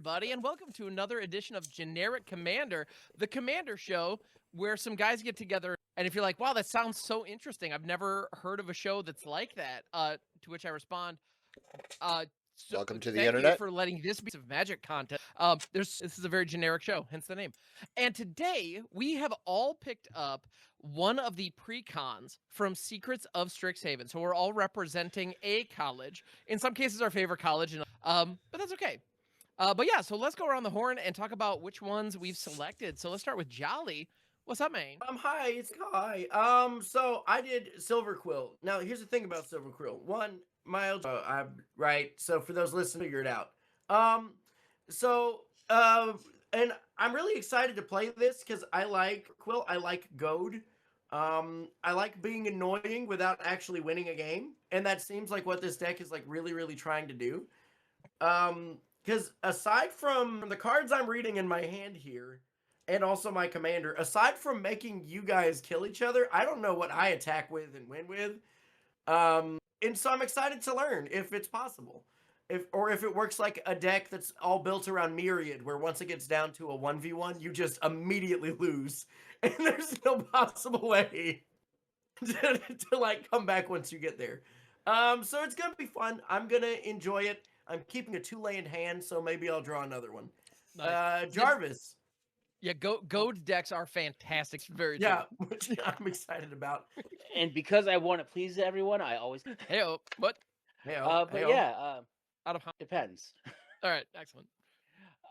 everybody, and welcome to another edition of Generic Commander, the Commander Show, where some guys get together. And if you're like, wow, that sounds so interesting, I've never heard of a show that's like that, to which I respond, uh, so Welcome to the thank you internet. for letting this be of magic content. This is a very generic show, hence the name. And today we have all picked up one of the pre-cons from Secrets of Strixhaven. So we're all representing a college. In some cases, our favorite college, and but that's okay. But yeah, so let's go around the horn and talk about which ones we've selected. So let's start with Jolly. What's up, man? Hi, it's Kai. So I did Silver Quill. Now, here's the thing about Silver Quill. One, I'm right. So for those listening, figure it out. Um, so, and I'm really excited to play this because I like Quill. I like Goad. I like being annoying without actually winning a game, and that seems like what this deck is like really trying to do. Because aside from the cards I'm reading in my hand here, and also my commander, aside from making you guys kill each other, I don't know what I attack with and win with. And so I'm excited to learn if it's possible. If it works like a deck that's all built around Myriad, where once it gets down to a 1v1, you just immediately lose. And there's no possible way to like come back once you get there. So it's gonna be fun. I'm gonna enjoy it. I'm keeping a 2-land hand, so maybe I'll draw another one. Nice. Jarvis. Yeah, Goad decks are fantastic. Very true. Yeah, which I'm excited about. And because I want to please everyone, I always. Hey, what? Yeah, Out of depends. All right, excellent.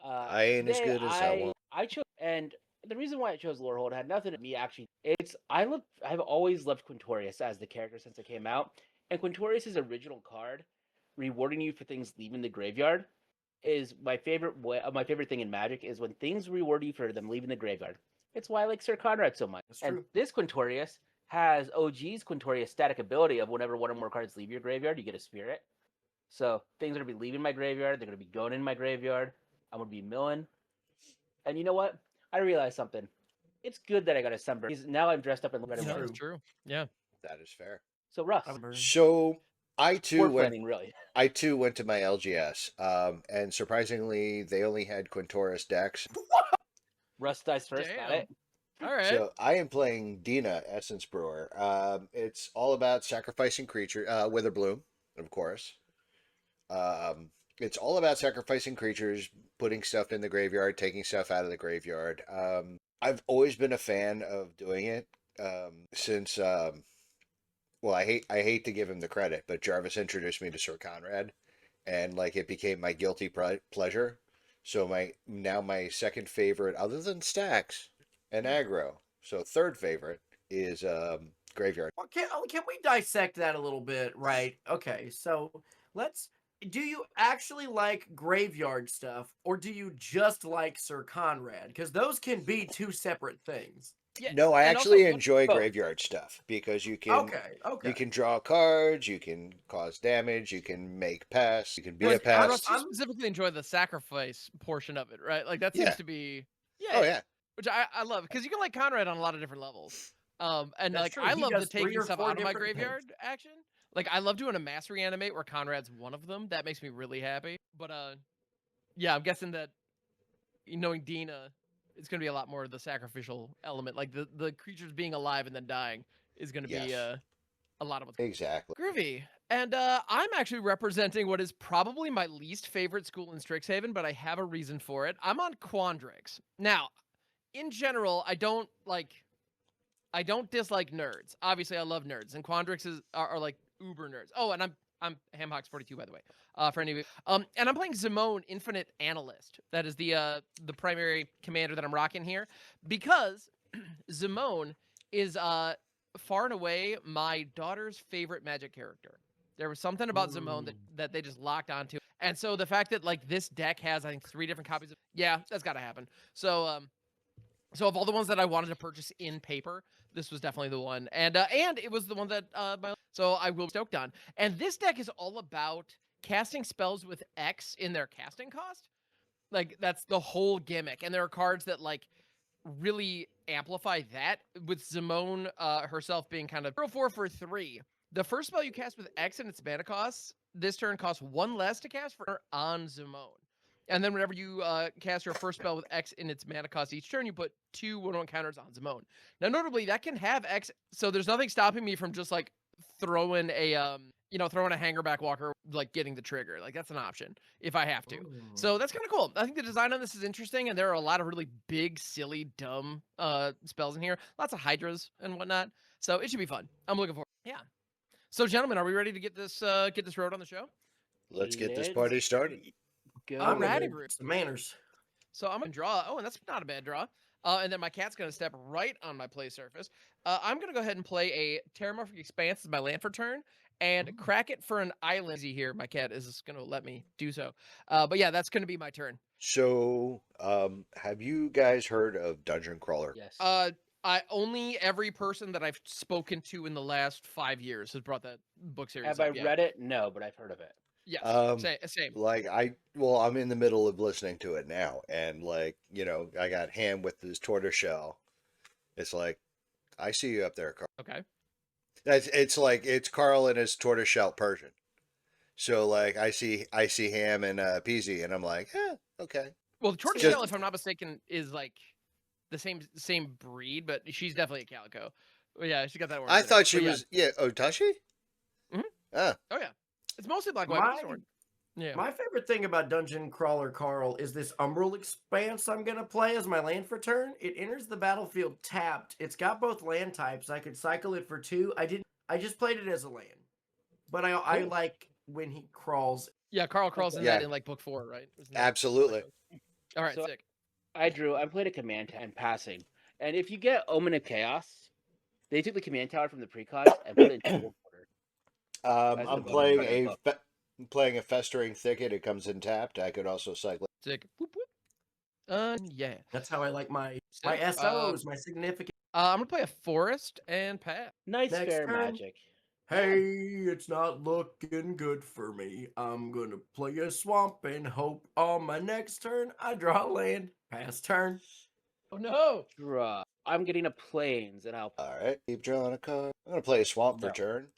I ain't as good as I want. I chose, and the reason why I chose Lorehold had nothing to me actually. I've always loved Quintorious as the character since it came out, and Quintorious' original card, rewarding you for things leaving the graveyard, is my favorite way. My favorite thing in Magic is when things reward you for them leaving the graveyard. It's why I like Sir Conrad so much. That's and true. this Quintorious has OG's Quintorious static ability of whenever one or more cards leave your graveyard, you get a spirit. So things are going to be leaving my graveyard. They're going to be going in my graveyard. I'm going to be milling. And you know what? I realized something. It's good that I got a sunburn. Now I'm dressed up in red and Yeah, white. that's true. Yeah. That is fair. So Russ, So I too word went. planning really. I too went to my LGS, and surprisingly, they only had Quintorious decks. Russ dice first. Got Damn. it. All right. So I am playing Dina, Essence Brewer. It's all about sacrificing creature, Witherbloom, of course. It's all about sacrificing creatures, putting stuff in the graveyard, taking stuff out of the graveyard. I've always been a fan of doing it since. Well, I hate to give him the credit, but Jarvis introduced me to Sir Conrad, and like it became my guilty pleasure. So my second favorite, other than stacks and aggro, so third favorite is graveyard. Well, can we dissect that a little bit? Right. Okay. So do you actually like graveyard stuff, or do you just like Sir Conrad? Because those can be two separate things. Yeah. No, I and actually also, enjoy both. graveyard stuff because you can Okay. you can draw cards, you can cause damage, you can make pests, you can be a Because I pest. specifically enjoy the sacrifice portion of it, right? Like that Yeah. seems to be Oh yeah, which I love because you can like Conrad on a lot of different levels. And That's like true. I He love the does 3 taking or stuff 4 out of my different things. graveyard action. Like I love doing a mass reanimate where Conrad's one of them. That makes me really happy. But yeah, I'm guessing that knowing Dina, it's gonna be a lot more of the sacrificial element. Like the creatures being alive and then dying is gonna be Yes. a lot of what's exactly. groovy. And I'm actually representing what is probably my least favorite school in Strixhaven, but I have a reason for it. I'm on Quandrix. Now, in general, I don't dislike nerds. Obviously, I love nerds, and Quandrix are like uber nerds. Oh, and I'm Hamhawks42 by the way. For any of you. And I'm playing Zimone Infinite Analyst. That is the primary commander that I'm rocking here because Zimone is far and away my daughter's favorite Magic character. There was something about Zimone that they just locked onto, and so the fact that like this deck has I think 3 different copies of that's got to happen. So so of all the ones that I wanted to purchase in paper, this was definitely the one, and it was the one that so I will be stoked on. And this deck is all about casting spells with X in their casting cost. Like that's the whole gimmick, and there are cards that like really amplify that. With Zimone herself being kind of 0-4 for 3. The first spell you cast with X and its mana costs this turn costs 1 less to cast for on Zimone. And then whenever you cast your first spell with X in its mana cost each turn, you put 2 1/1 counters on Zimone. Now, notably, that can have X, so there's nothing stopping me from just like throwing a throwing a hangerback walker, like getting the trigger. Like that's an option if I have to. So that's kind of cool. I think the design on this is interesting, and there are a lot of really big, silly, dumb spells in here. Lots of hydras and whatnot. So it should be fun. I'm looking forward. Yeah. So, gentlemen, are we ready to get this road on the show? Let's get this Let's party started. Go. I'm Alrighty, ready. Bruce. Some manners. So I'm gonna draw. Oh, and that's not a bad draw. And then my cat's gonna step right on my play surface. I'm gonna go ahead and play a Terramorphic Expanse as my land for turn, and crack it for an island. Easy here. My cat is gonna let me do so. But yeah, that's gonna be my turn. So, have you guys heard of Dungeon Crawler? Yes. I only every person that I've spoken to in the last 5 years has brought that book series. Have up, I yeah. read it? No, but I've heard of it. Yes. Same. Like I'm in the middle of listening to it now, and like, I got Ham with his tortoiseshell. It's like, I see you up there, Carl. Okay. It's Carl and his tortoiseshell Persian. So like, I see Ham and Peasy, and I'm like, okay. Well, the tortoiseshell, if I'm not mistaken, is like the same breed, but she's definitely a calico. Well, yeah, she got that orange. I in it. thought she But yeah. was, oh, does she? Mhm. Ah, Oh yeah, it's mostly black, white, My- with a sword. Yeah. My favorite thing about Dungeon Crawler Carl is this Umbral Expanse I'm going to play as my land for turn. It enters the battlefield tapped. It's got both land types. I could cycle it for 2. I just played it as a land. But I like when he crawls. Yeah, Carl crawls in Yeah. that in like book 4, right? Isn't that- absolutely. All right, So- sick. I played a command tower and passing. And if you get Omen of Chaos, they took the command tower from the Pre-Cons and put it into order. That's I'm the playing bonus playing a Festering Thicket. It comes in tapped. I could also cycle. Sick. Whoop, whoop. Yeah. That's how I like my Sick. SOs, my significant. I'm gonna play a forest and pass. Nice Next fair turn. magic. Hey, it's not looking good for me. I'm going to play a swamp and hope on my next turn I draw land. Pass turn. Oh no! Draw. I'm getting a plains, and I'll. All right, keep drawing a card. I'm gonna play a Swamp for No. turn.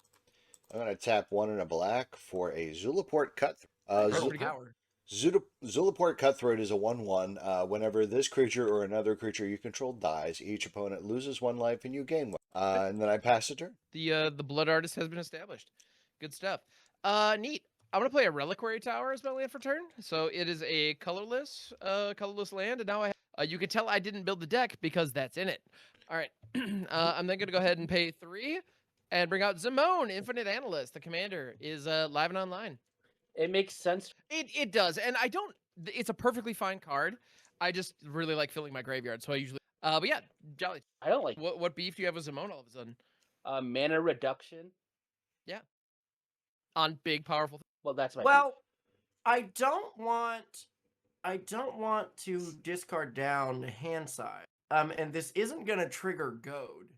I'm gonna tap 1 and a black for a Zulaport Cut. Purple pretty good. power. Zulaport Cutthroat is a 1/1. Whenever this creature or another creature you control dies, each opponent loses 1 life and you gain 1. And then I pass a turn. The blood artist has been established. Good stuff. Neat. I'm gonna play a reliquary tower as my land for turn. So it is a colorless land, and now you can tell I didn't build the deck because that's in it. All right. I'm then gonna go ahead and pay 3 and bring out Zimone, Infinite Analyst. The commander is live and online. It makes sense. It does, and I don't. It's a perfectly fine card. I just really like filling my graveyard, so I usually. But yeah, Jolly. I don't like What beef do you have with Zimone all of a sudden mana reduction. on big powerful? Well, that's my. Well, I don't want to discard down hand side. And this isn't gonna trigger goad.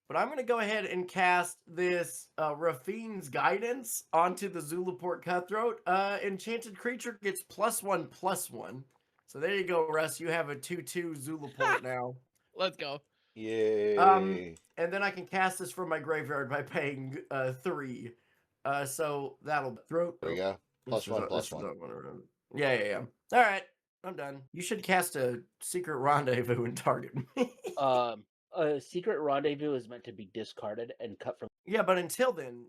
But I'm gonna go ahead and cast this Rafine's Guidance onto the Zulaport Cutthroat. Enchanted creature gets +1/+1. So there you go, Russ. You have a 2/2 Zulaport now. Let's go. Yay! And then I can cast this from my graveyard by paying 3. So that'll throat. There we go. This is +1/+1. this is not one around. Yeah. All right, I'm done. You should cast a secret rendezvous and target me. A secret rendezvous is meant to be discarded and cut from. Yeah, but until then,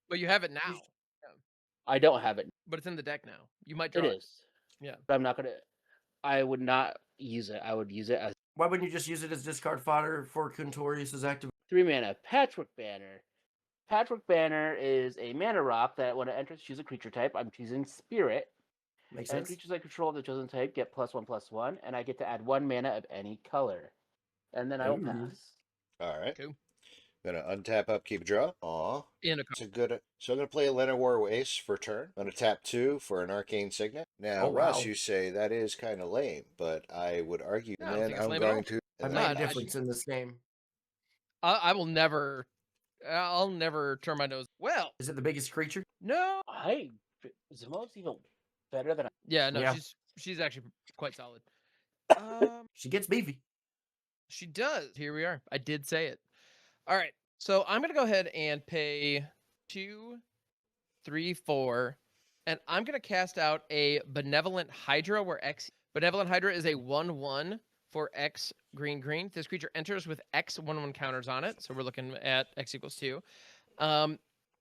But you have it now. I don't have it. But it's in the deck now. You might draw It is. Yeah. But I'm not gonna. I would not use it. I would use it as why wouldn't you just use it as discard fodder for Quintorious' active? 3 mana Patchwork Banner. Patchwork Banner is a mana rock that when it enters, choose a creature type. I'm choosing Spirit. Makes And sense. creatures I control of the chosen type get +1/+1, and I get to add 1 mana of any color. And then I will Ooh. pass. All right. Cool. Gonna untap upkeep draw. Aw. in a It's a good. So I'm gonna play a Llanowar Waste for turn. I'm gonna tap 2 for an Arcane Signet. Now, Oh, Russ, wow. you say that is kind of lame, but I would argue. No, I don't then think it's I'm lame at all. going to. I've and made then- a difference in this game. I will never. I'll never turn my nose. Well, Is it the biggest creature? no. Zimone's even better than I. Yeah, no. Yeah. She's actually quite solid. She gets beefy. She does. Here we are. I did say it. All right. So I'm gonna go ahead and pay 2, 3, 4 and I'm gonna cast out a Benevolent Hydra, where Benevolent Hydra is a 1/1 for X green. This creature enters with X 1/1 counters on it, so we're looking at X equals 2.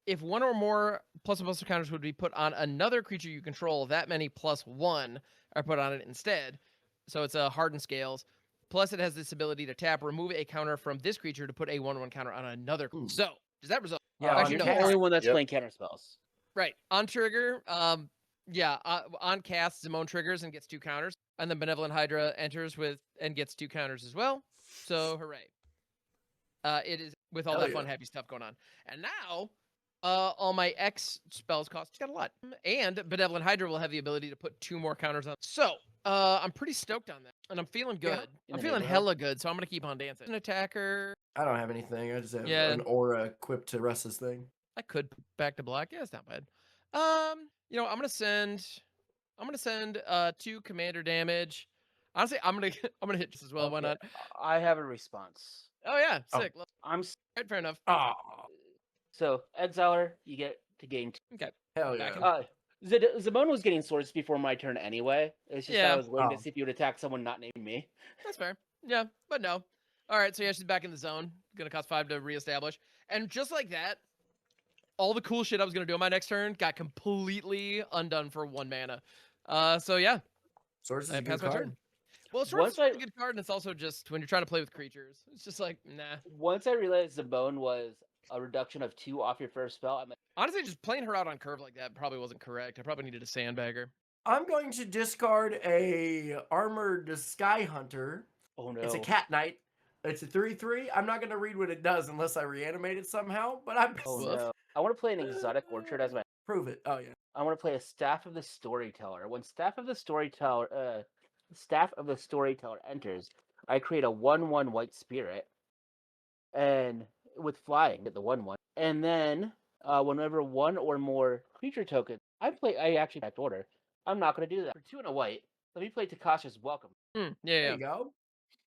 If one or more +1/+1 counters would be put on another creature you control, that many +1 are put on it instead. So it's a hardened scales. Plus, it has this ability to tap, remove a counter from this creature to put a 1/1 counter on another. So does that result? Yeah, Actually, You're no. the only one that's Yep. playing counter spells. Right. On trigger, on cast, Zimone triggers and gets 2 counters. And then Benevolent Hydra enters with and gets 2 counters as well. So hooray. It is with all Hell that fun, yeah. happy stuff going on. And now, all my X spells cost got a lot. And Benevolent Hydra will have the ability to put 2 more counters on. So, I'm pretty stoked on that. And I'm feeling Yeah, good. in I'm the feeling neighborhood. hella good, so I'm going to keep on dancing. An attacker. I don't have anything. I just have Yeah. an aura equipped to Russ's thing. I could back to black. Yeah, it's not bad. I'm gonna send 2 commander damage. Honestly, I'm gonna hit just as well. Why Okay, not? I have a response. Oh yeah, Oh. sick. I'm Right, fair enough. Oh, so Exiler, you get to gain. Okay. hell Back yeah. him. Zimone was getting swords before my turn anyway. It's just Yeah. I was waiting Oh. to see if you would attack someone not named me. That's fair. Yeah, but no. All right, so yeah, she's back in the zone. Gonna cost 5 to reestablish, and just like that, all the cool shit I was gonna do on my next turn got completely undone for 1 mana. So yeah, Swords is I a good passed my card. turn. Well, Swords Once is I- a good card, and it's also just when you're trying to play with creatures, it's just like nah. Once I realized Zimone was a reduction of 2 off your first spell, I'm like, Honestly, just playing her out on curve like that probably wasn't correct. I probably needed a sandbagger. I'm going to discard a armored Sky Hunter. oh no. It's a cat knight. It's a 3/3. I'm not going to read what it does unless I reanimate it somehow, but I'm Oh Woof. no. I want to play an exotic orchard as my. prove it. Oh yeah. I want to play a Staff of the Storyteller. When Staff of the Storyteller enters, I create a 1/1 white spirit, and with flying, get the 1/1. And then, whenever one or more creature tokens, I actually back order. I'm not going to do that. For 2 and a white, let me play Takasha's Welcome. Yeah, There yeah. you go.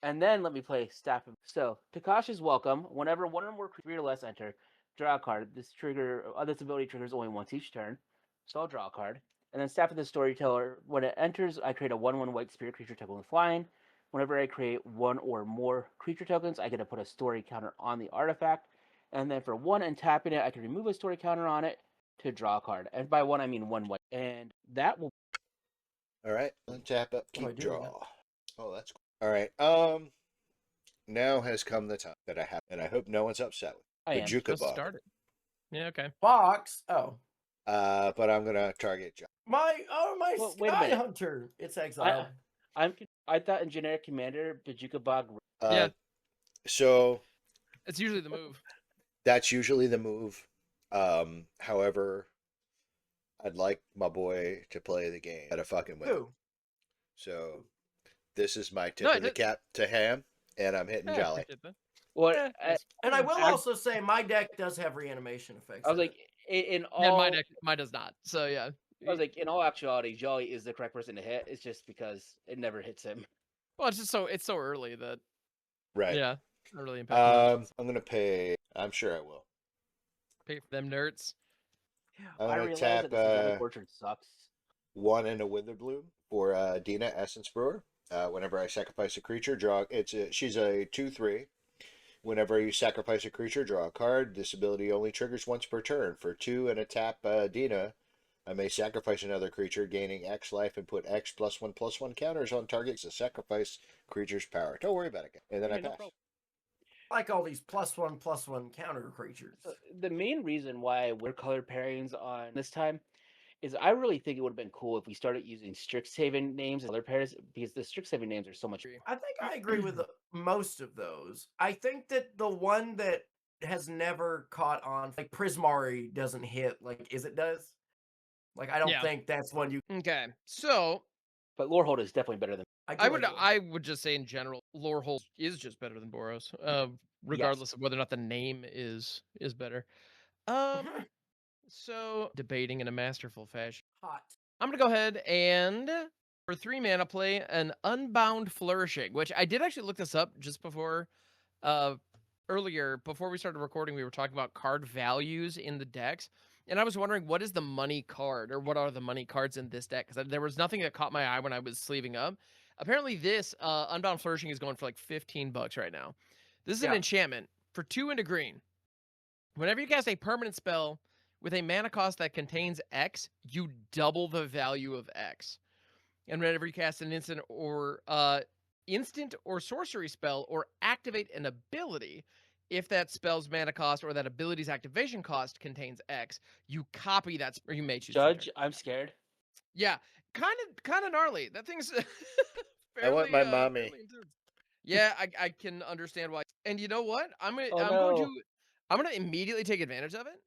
And then let me play Staff of. So, Takasha's Welcome, whenever one or more 3 or less enter, draw a card. This ability triggers only once each turn. So I'll draw a card. And then Staff of the Storyteller, when it enters, I create a 1/1 white spirit creature token with flying. Whenever I create 1 or more creature tokens, I get to put a story counter on the artifact. And then for 1 and tapping it, I can remove a story counter on it to draw a card. And by 1, I mean 1 white. And that will. All right, untap up, What do I keep do with draw. Oh, that's cool. All right. Now has come the time that I have, and I hope no one's upset with I the am. Juka Let's bug. start it. Yeah, okay. Box. Oh. But I'm gonna target John. My Well, wait a Sky minute. Hunter. It's exiled. I thought in generic commander, Bajuka Bog. Yeah. So It's usually the move. that's usually the move. However, I'd like my boy to play the game at a fucking win. Who? So this is my tip No, of the cap to Ham, and I'm hitting Yeah, Jolly. appreciate that. Well, Yeah, it's And I will I- also say my deck does have reanimation effects. I was in like, it. in And all. mine does not. So yeah. I was like, in all actuality, Jolly is the correct person to hit. It's just because it never hits him. Well, it's just so early that Right. yeah, not really impact much. I'm gonna pay. I'm sure I will. Pay for them nerds. I'm I gonna realize tap that this exotic orchard sucks. 1 and a Witherbloom for Dina, Essence Brewer. Whenever I sacrifice a creature, she's a 2/3. Whenever you sacrifice a creature, draw a card. This ability only triggers once per turn. For 2 and a tap Dina, I may sacrifice another creature, gaining X life, and put X +1/+1 counters on targets to sacrifice creature's power. Don't worry about it. And then I Yeah, no pass. problem. I like all these +1/+1 counter creatures. The main reason why we're color pairings on this time is I really think it would have been cool if we started using Strixhaven names as color pairs because the Strixhaven names are so much. I think I agree with most of those. I think that the one that has never caught on, like Prismari, doesn't hit like Izzet does. Like I don't Yeah. think that's one you. Okay. So But Lorehold is definitely better than. I would just say in general, Lorehold is just better than Boros. Regardless of whether or not the name is better. So debating in a masterful fashion. Hot. I'm gonna go ahead and for 3 mana play an Unbound Flourishing, which I did actually look this up just before earlier before we started recording. We were talking about card values in the decks, and I was wondering what is the money card, or what are the money cards in this deck? Because there was nothing that caught my eye when I was sleeving up. Apparently, this Unbound Flourishing is going for like $15 right now. This is an Yeah. enchantment for 2 and a green. Whenever you cast a permanent spell with a mana cost that contains X, you double the value of X. And whenever you cast an instant or sorcery spell or activate an ability, if that spell's mana cost or that ability's activation cost contains X, you copy that, or you may choose to Judge, return. I'm scared. Yeah, kind of gnarly. That thing's I want my mommy. fairly intense. Yeah, I can understand why. And you know what? I'm Oh, gonna immediately take advantage of it.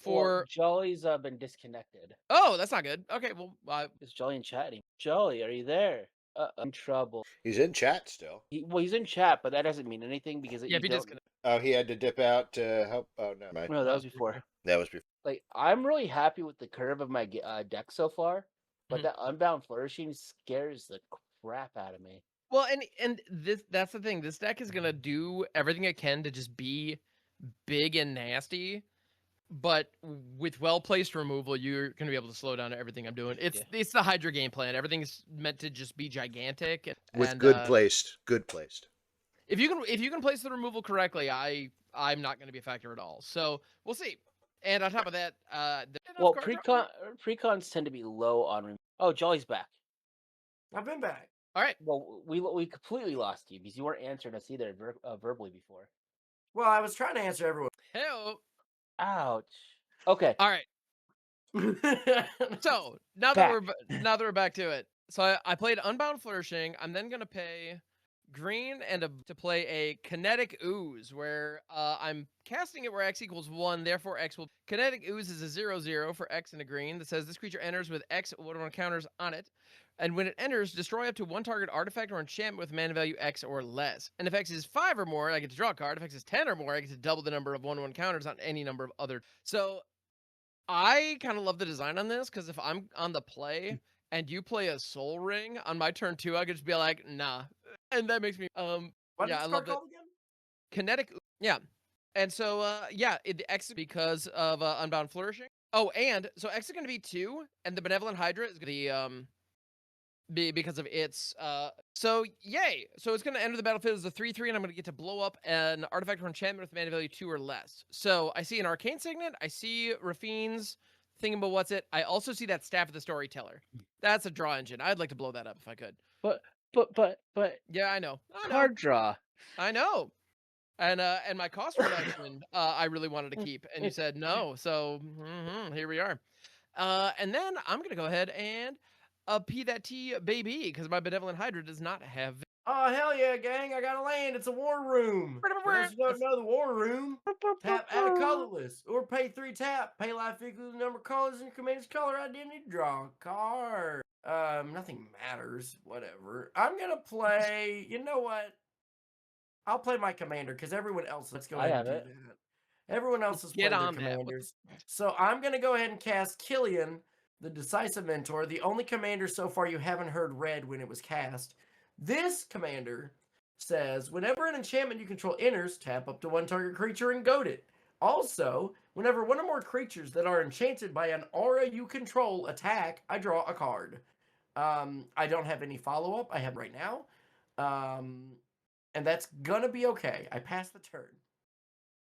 Well, For Jolly's been disconnected. oh, that's not good. Okay, well, Is Jolly in chat anymore? Jolly, are you there? In trouble. He's in chat still. He's in chat, but that doesn't mean anything because yeah, you be don't. disconnected. Oh, he had to dip out to help. Oh no, No, that was before. that was before. Like, I'm really happy with the curve of my deck so far, but Mhm. that Unbound Flourishing scares the crap out of me. Well, and that's the thing. This deck is gonna do everything it can to just be big and nasty, but with well-placed removal, you're gonna be able to slow down everything I'm doing. It's the Hydra game plan. Everything's meant to just be gigantic. With and, good placed. If you can place the removal correctly, I'm not gonna be a factor at all. So we'll see. And on top of that, Well, precons tend to be low on. Oh, Jolly's back. I've been back. all right. Well, we completely lost you because you weren't answering us either verbally before. Well, I was trying to answer everyone. Hello. Ouch. Okay. All right. So now that we're back to it, so I played Unbound Flourishing. I'm then gonna pay green and to play a Kinetic Ooze, where I'm casting it where X equals 1. Therefore, X will Kinetic Ooze is a 0/0 for X and a green that says this creature enters with X one counters on it, and when it enters, destroy up to 1 target artifact or enchantment with mana value X or less. And if X is 5 or more, I get to draw a card. If X is 10 or more, I get to double the number of 1/1 counters on any number of other. So I kind of love the design on this, because if I'm on the play and you play a Soul Ring on my turn 2, I could just be like, nah, and that makes me What yeah, I love it. called again? Kinetic, yeah, and so yeah, the X because of Unbound Flourishing. Oh, and so X is going to be 2, and the Benevolent Hydra is going to be because of its so yay, so it's going to enter the battlefield as a 3/3, and I'm going to get to blow up an artifact or enchantment with mana value 2 or less. So I see an Arcane Signet, I see Rafine's what's it, I also see that Staff of the Storyteller. That's a draw engine. I'd like to blow that up if I could. But Yeah, I know. card draw. I know. And my cost reduction, I really wanted to keep, and you said no. So here we are. And then I'm gonna go ahead and P that T baby, because my Benevolent Hydra does not have. Oh, hell yeah, gang. I got a land. It's a war room. For those who don't know the war room, tap, add a colorless, or pay 3 tap. Pay life equal to the number of colors in your commander's color identity. Draw a card. Nothing matters. Whatever. I'm going to play, you know what? I'll play my commander, because everyone else, let's go ahead and do that. Everyone else is playing their commanders. So I'm going to go ahead and cast Killian, the Decisive Mentor, the only commander so far you haven't heard read when it was cast. This commander says, whenever an enchantment you control enters, tap up to 1 target creature and goad it. Also, whenever one or more creatures that are enchanted by an aura you control attack, I draw a card. I don't have any follow-up. I have right now. And that's gonna be okay. I passed the turn.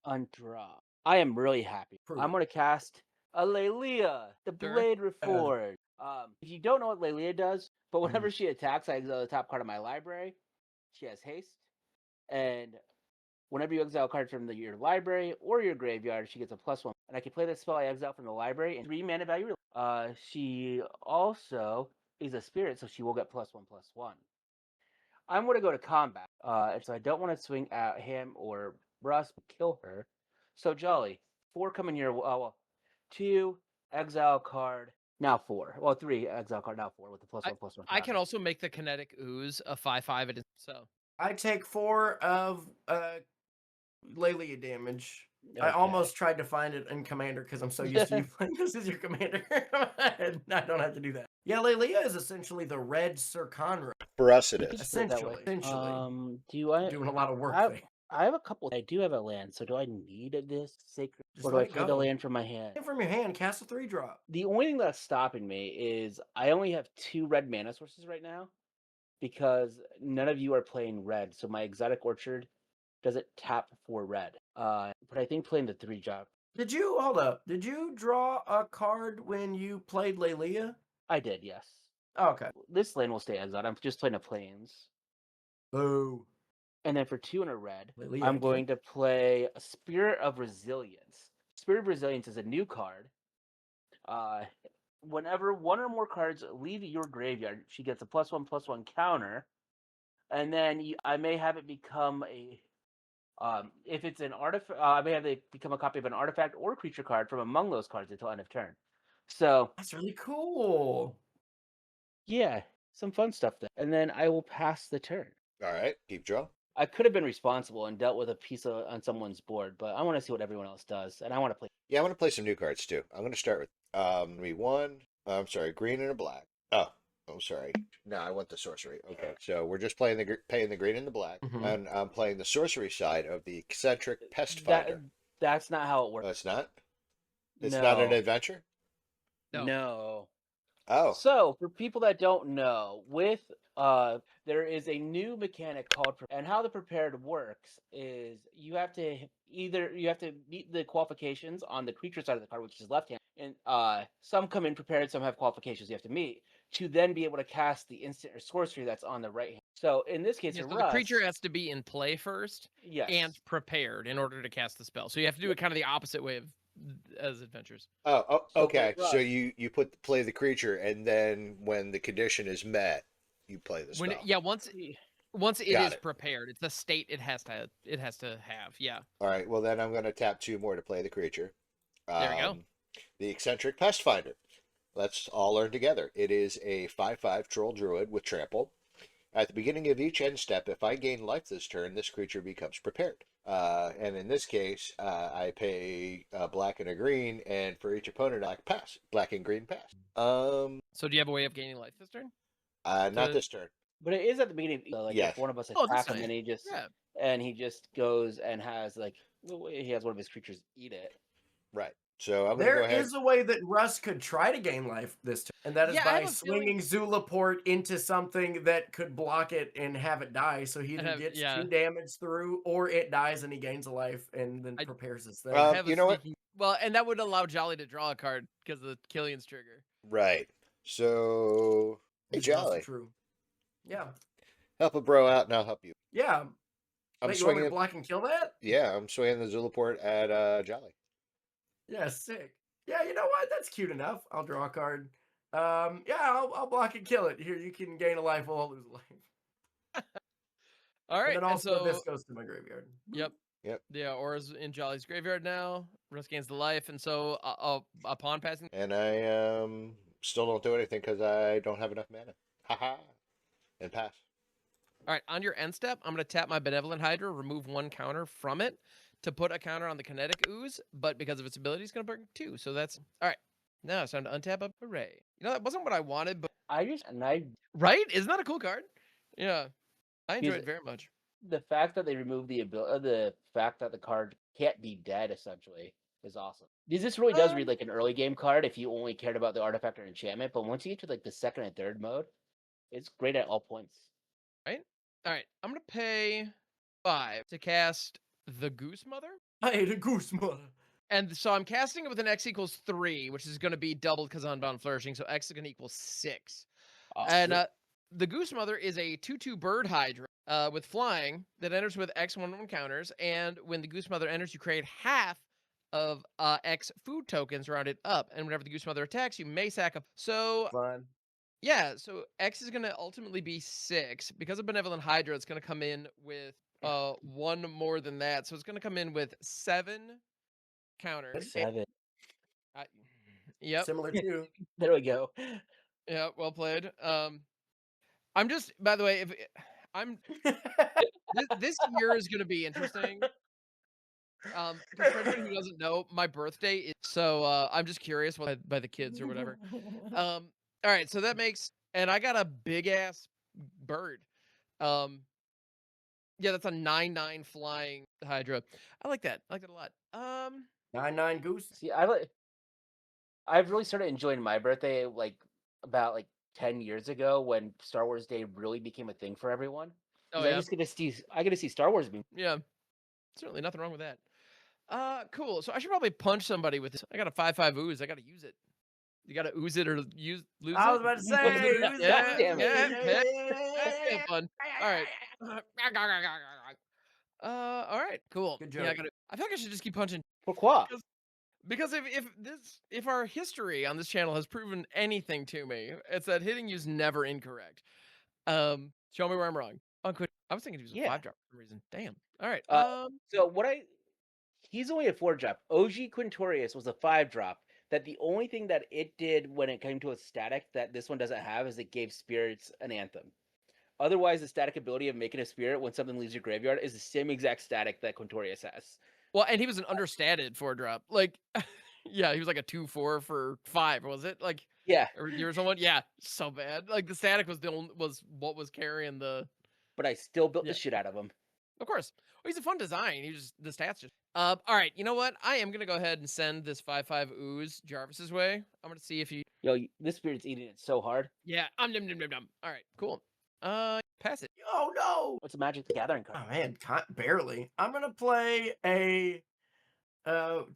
Undraw. I am really happy. I'm going to cast a Lelia, the Blade Reforged. If you don't know what Lelia does, but whenever she attacks, I exile the top card of my library. She has haste. And whenever you exile a card from your library or your graveyard, she gets a +1. And I can play this spell I exile from the library and 3 mana value. She also is a spirit, so she will get +1/+1. I'm going to go to combat. So I don't want to swing at him or Russ, kill her. So Jolly, 4 coming your 2 exile card, now 4. Well, 3 exile card, now 4 with the +1/+1. I can also make the Kinetic Ooze a 5/5. So I take 4 of Lelia damage. Okay. I almost tried to find it in Commander because I'm so used to you playing this as your commander. I don't have to do that. Yeah, Lelia is essentially the red Sir Conrad. For us, it is. Essentially. Do I doing a lot of work there. I have a couple. I do have a land, so do I need this sacred, Just or do I let it play the go. land from my hand? And from your hand, cast a 3-drop. The only thing that's stopping me is I only have 2 red mana sources right now because none of you are playing red. So my exotic orchard doesn't tap for red. But I think playing the 3-drop, Did you hold up? Did you draw a card when you played Lelia? I did, yes. Oh, okay. This land will stay exiled. I'm just playing a plains. Boo. And then for 2 and a red, Lelia I'm again? going to play a Spirit of Resilience. Spirit of Resilience is a new card. Whenever one or more cards leave your graveyard, she gets a +1/+1 counter. And then I may have it become a if it's an artifact, I may have it become a copy of an artifact or creature card from among those cards until end of turn. So That's really cool. yeah, some fun stuff there. And then I will pass the turn. All right, keep draw. I could have been responsible and dealt with a piece on someone's board, but I want to see what everyone else does, and I want to play. Yeah, I want to play some new cards too. I'm going to start with I'm sorry, green and a black. Oh, sorry. No, I want the sorcery. Okay, so we're just playing paying the green and the black, Mhm. and I'm playing the sorcery side of the eccentric pest That finder. that's not how it Oh, works. it's not. It's not an No. adventure. No. Oh, So, for people that don't know, with there is a new mechanic called and how the prepared works is you have to meet the qualifications on the creature side of the card, which is left hand, and some come in prepared, some have qualifications you have to meet to then be able to cast the instant or sorcery that's on the right hand. So in this case, Yeah, for so Russ, the creature has to be in play first yes, and prepared in order to cast the spell. So you have to do it kind of the opposite way of as adventures. oh, So for okay. So Russ- you play the creature, and then when the condition is met, you play the spell. Once it Got is it. prepared, it's the state it has to have. Yeah. All right. Well, then I'm going to tap 2 more to play the creature. There we go. The eccentric pest finder. Let's all learn together. It is a 5/5 troll druid with trample. At the beginning of each end step, if I gain life this turn, this creature becomes prepared. And in this case, I pay a black and a green, and for each opponent, black and green pass. So do you have a way of gaining life this turn? Not this turn. but it is at the beginning. So like Yes. if one of us Oh, that's attack him, nice. and Yeah. he just goes and has he has one of his creatures eat it. Right. So I'm going to go There ahead. is a way that Russ could try to gain life this turn, and that is Yeah, I by have a feeling- swinging Zulaport into something that could block it and have it die. So he either gets 2 damage through, or it dies and he gains a life and then prepares his thing. I have a you know what? sneaky- Well, and that would allow Jolly to draw a card because of the Killian's trigger. Right. So, hey, This is also Jolly, true. Yeah. help a bro out, and I'll help you. Yeah. I'm Wait, you want me swinging. to block and kill that? Yeah, I'm swinging the Zulaport at Jolly. Yeah, sick. Yeah, you know what? That's cute enough. I'll draw a card. Yeah, I'll block and kill it. Here, you can gain a life while I'll lose a life. All right. And then also so this goes to my graveyard. Yep. Yeah, Aura's in Jolly's graveyard now. Russ gains the life, and so upon passing, And I still don't do anything because I don't have enough mana. Haha. And pass. all right, on your end step, I'm going to tap my Benevolent Hydra, remove 1 counter from it to put a counter on the Kinetic Ooze, but because of its ability, it's going to burn 2. So that's all right. Now it's time to untap a Hooray. You know, that wasn't what I wanted, but right? Isn't that a cool card? Yeah, I enjoy it very much. The fact that they removed the fact that the card can't be dead essentially is awesome. This really does read like an early game card if you only cared about the artifact or enchantment, but once you get to like the second and third mode, it's great at all points. Right? All right, I'm going to pay 5 to cast the Goose Mother. I ate a goose mother. And so I'm casting it with an X equals 3, which is going to be doubled because Unbound Flourishing, so X is going to equal 6. Awesome. And the Goose Mother is a 2/2 bird hydra with flying that enters with X 1/1 counters, and when the Goose Mother enters, you create half of X food tokens rounded up, and whenever the Goose Mother attacks, you may sack up. So Fun. yeah, so X is going to ultimately be 6. Because of Benevolent Hydra, it's going to come in with 1 more than that, so it's going to come in with 7 counters. 7. Yep. Similar to. There we go. Yeah, well played. I'm just, by the way, if I'm this year is going to be interesting. Because for anybody who doesn't know, my birthday is so I'm just curious by the kids or whatever. All right, so that makes, and I got a big ass bird. Yeah, that's a 9/9 flying Hydra. I like that. I like it a lot. 9/9 goose. See, I've really started enjoying my birthday like about like 10 years ago when Star Wars Day really became a thing for everyone. Oh Because yeah, I get to see Star Wars being. yeah. Certainly nothing wrong with that. Cool. So I should probably punch somebody with this. I got a 5/5 ooze. I got to use it. You got to ooze it or lose I was it. about to Who's say, it? who's God that? damn it. Yeah. That's fun. All right. All right. Cool. Good Yeah, joke. I feel like I should just keep punching Pourquoi? because if our history on this channel has proven anything to me, it's that hitting you is never incorrect. Show me where I'm wrong. I was thinking he was a Yeah. 5-drop for some reason. Damn. All right. So he's only a 4-drop. OG Quintorious was a 5-drop. That the only thing that it did when it came to a static that this one doesn't have is it gave spirits an anthem. Otherwise, the static ability of making a spirit when something leaves your graveyard is the same exact static that Quintorious has. Well, and he was an understated 4-drop. Like, yeah, he was like a 2/4 for 5, was it? Like, Yeah, or someone. Yeah, so bad. Like the static was was what was carrying the. but I still built Yeah. the shit out of him. Of course. Well, he's a fun design. He just the stats just. All right. You know what? I am gonna go ahead and send this 5/5 ooze Jarvis's way. I'm gonna see if he. Yo, this spirit's eating it so hard. Yeah. Num num num num. All right. Cool. Pass it. Oh no! What's a Magic the Gathering card? Oh man, barely. I'm gonna play a